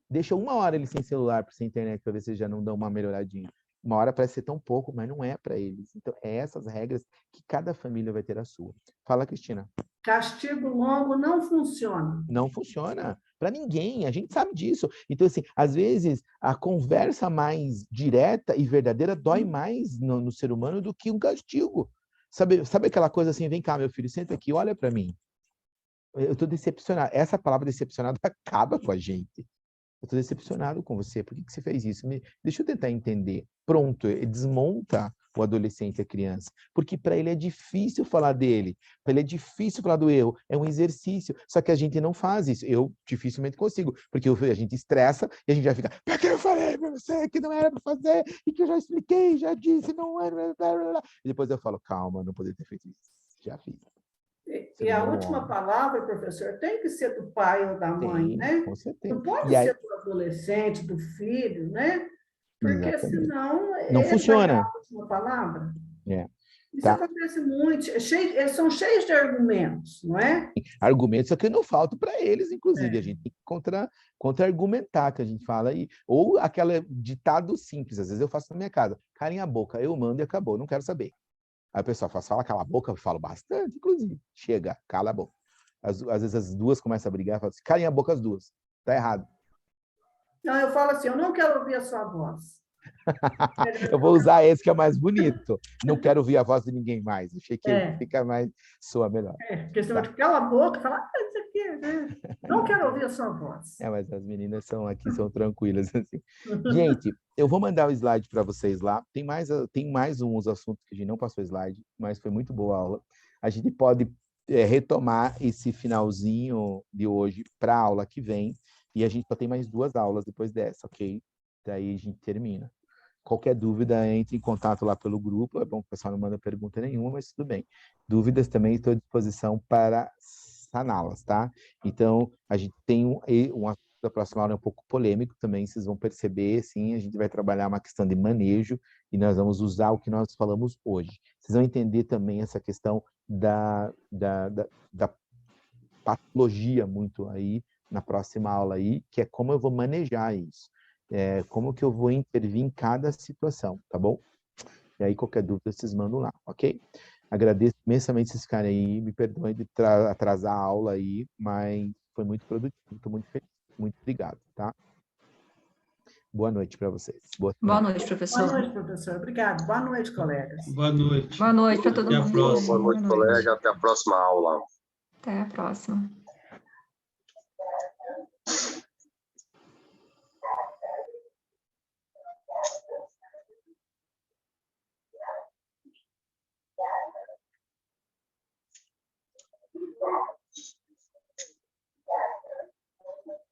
Deixa 1 hora eles sem celular, sem internet, para ver se eles já não dão uma melhoradinha. 1 hora parece ser tão pouco, mas não é para eles. Então, é essas regras que cada família vai ter a sua. Fala, Cristina. Castigo longo não funciona. Não funciona para ninguém, a gente sabe disso. Então, assim, às vezes, a conversa mais direta e verdadeira dói mais no ser humano do que um castigo. Sabe aquela coisa assim, vem cá, meu filho, senta aqui, olha para mim. Eu estou decepcionado. Essa palavra decepcionado acaba com a gente. Eu estou decepcionado com você. Por que você fez isso? Deixa eu tentar entender. Pronto, ele desmonta o adolescente, a criança. Porque para ele é difícil falar dele. Para ele é difícil falar do erro. É um exercício. Só que a gente não faz isso. Eu dificilmente consigo. Porque a gente estressa e a gente já fica, por que eu falei para você que não era para fazer? E que eu já expliquei, já disse, não era... E depois eu falo, calma, não poderia ter feito isso. Já fiz. E a última palavra, professor, tem que ser do pai ou da mãe, né? Com certeza. Não pode ser do adolescente, do filho, né? Porque Exatamente. senão não funciona. Vai dar a última palavra. Isso tá? acontece muito. Eles são cheios de argumentos, não é? Argumentos só que não faltam para eles, inclusive. É. A gente tem que contra-argumentar, que a gente fala aí. Ou aquele ditado simples, às vezes eu faço na minha casa. Calem a boca, eu mando e acabou, não quero saber. Aí o pessoal fala, cala a boca, eu falo bastante, inclusive. Chega, cala a boca. Às vezes as duas começam a brigar, falam assim, calem a boca as duas. Tá errado. Não, eu falo assim, eu não quero ouvir a sua voz. Eu vou usar esse que é mais bonito. Não quero ouvir a voz de ninguém mais. Achei que fica mais, soa melhor. Porque senão eu cala a boca e fala, isso aqui, né? Não quero ouvir a sua voz. Mas as meninas aqui são tranquilas. Assim. Gente, eu vou mandar o slide para vocês lá. Tem mais uns assuntos que a gente não passou slide, mas foi muito boa a aula. A gente pode retomar esse finalzinho de hoje para a aula que vem. E a gente só tem mais 2 aulas depois dessa, ok? Daí a gente termina. Qualquer dúvida, entre em contato lá pelo grupo. É bom que o pessoal não manda pergunta nenhuma, mas tudo bem. Dúvidas também estou à disposição para saná-las, tá? Então, a gente tem um assunto da próxima aula um pouco polêmico também, vocês vão perceber, sim, a gente vai trabalhar uma questão de manejo e nós vamos usar o que nós falamos hoje. Vocês vão entender também essa questão da patologia muito aí, na próxima aula aí, que é como eu vou manejar isso. Como que eu vou intervir em cada situação, tá bom? E aí, qualquer dúvida, vocês mandam lá, ok? Agradeço imensamente vocês ficarem aí, me perdoem de atrasar a aula aí, mas foi muito produtivo, estou muito feliz. Muito obrigado, tá? Boa noite para vocês. Boa noite, professor. Boa noite, professor. Obrigado. Boa noite, colegas. Boa noite. Boa noite para todo mundo. Até a próxima. Boa noite, colega. Até a próxima aula. Até a próxima.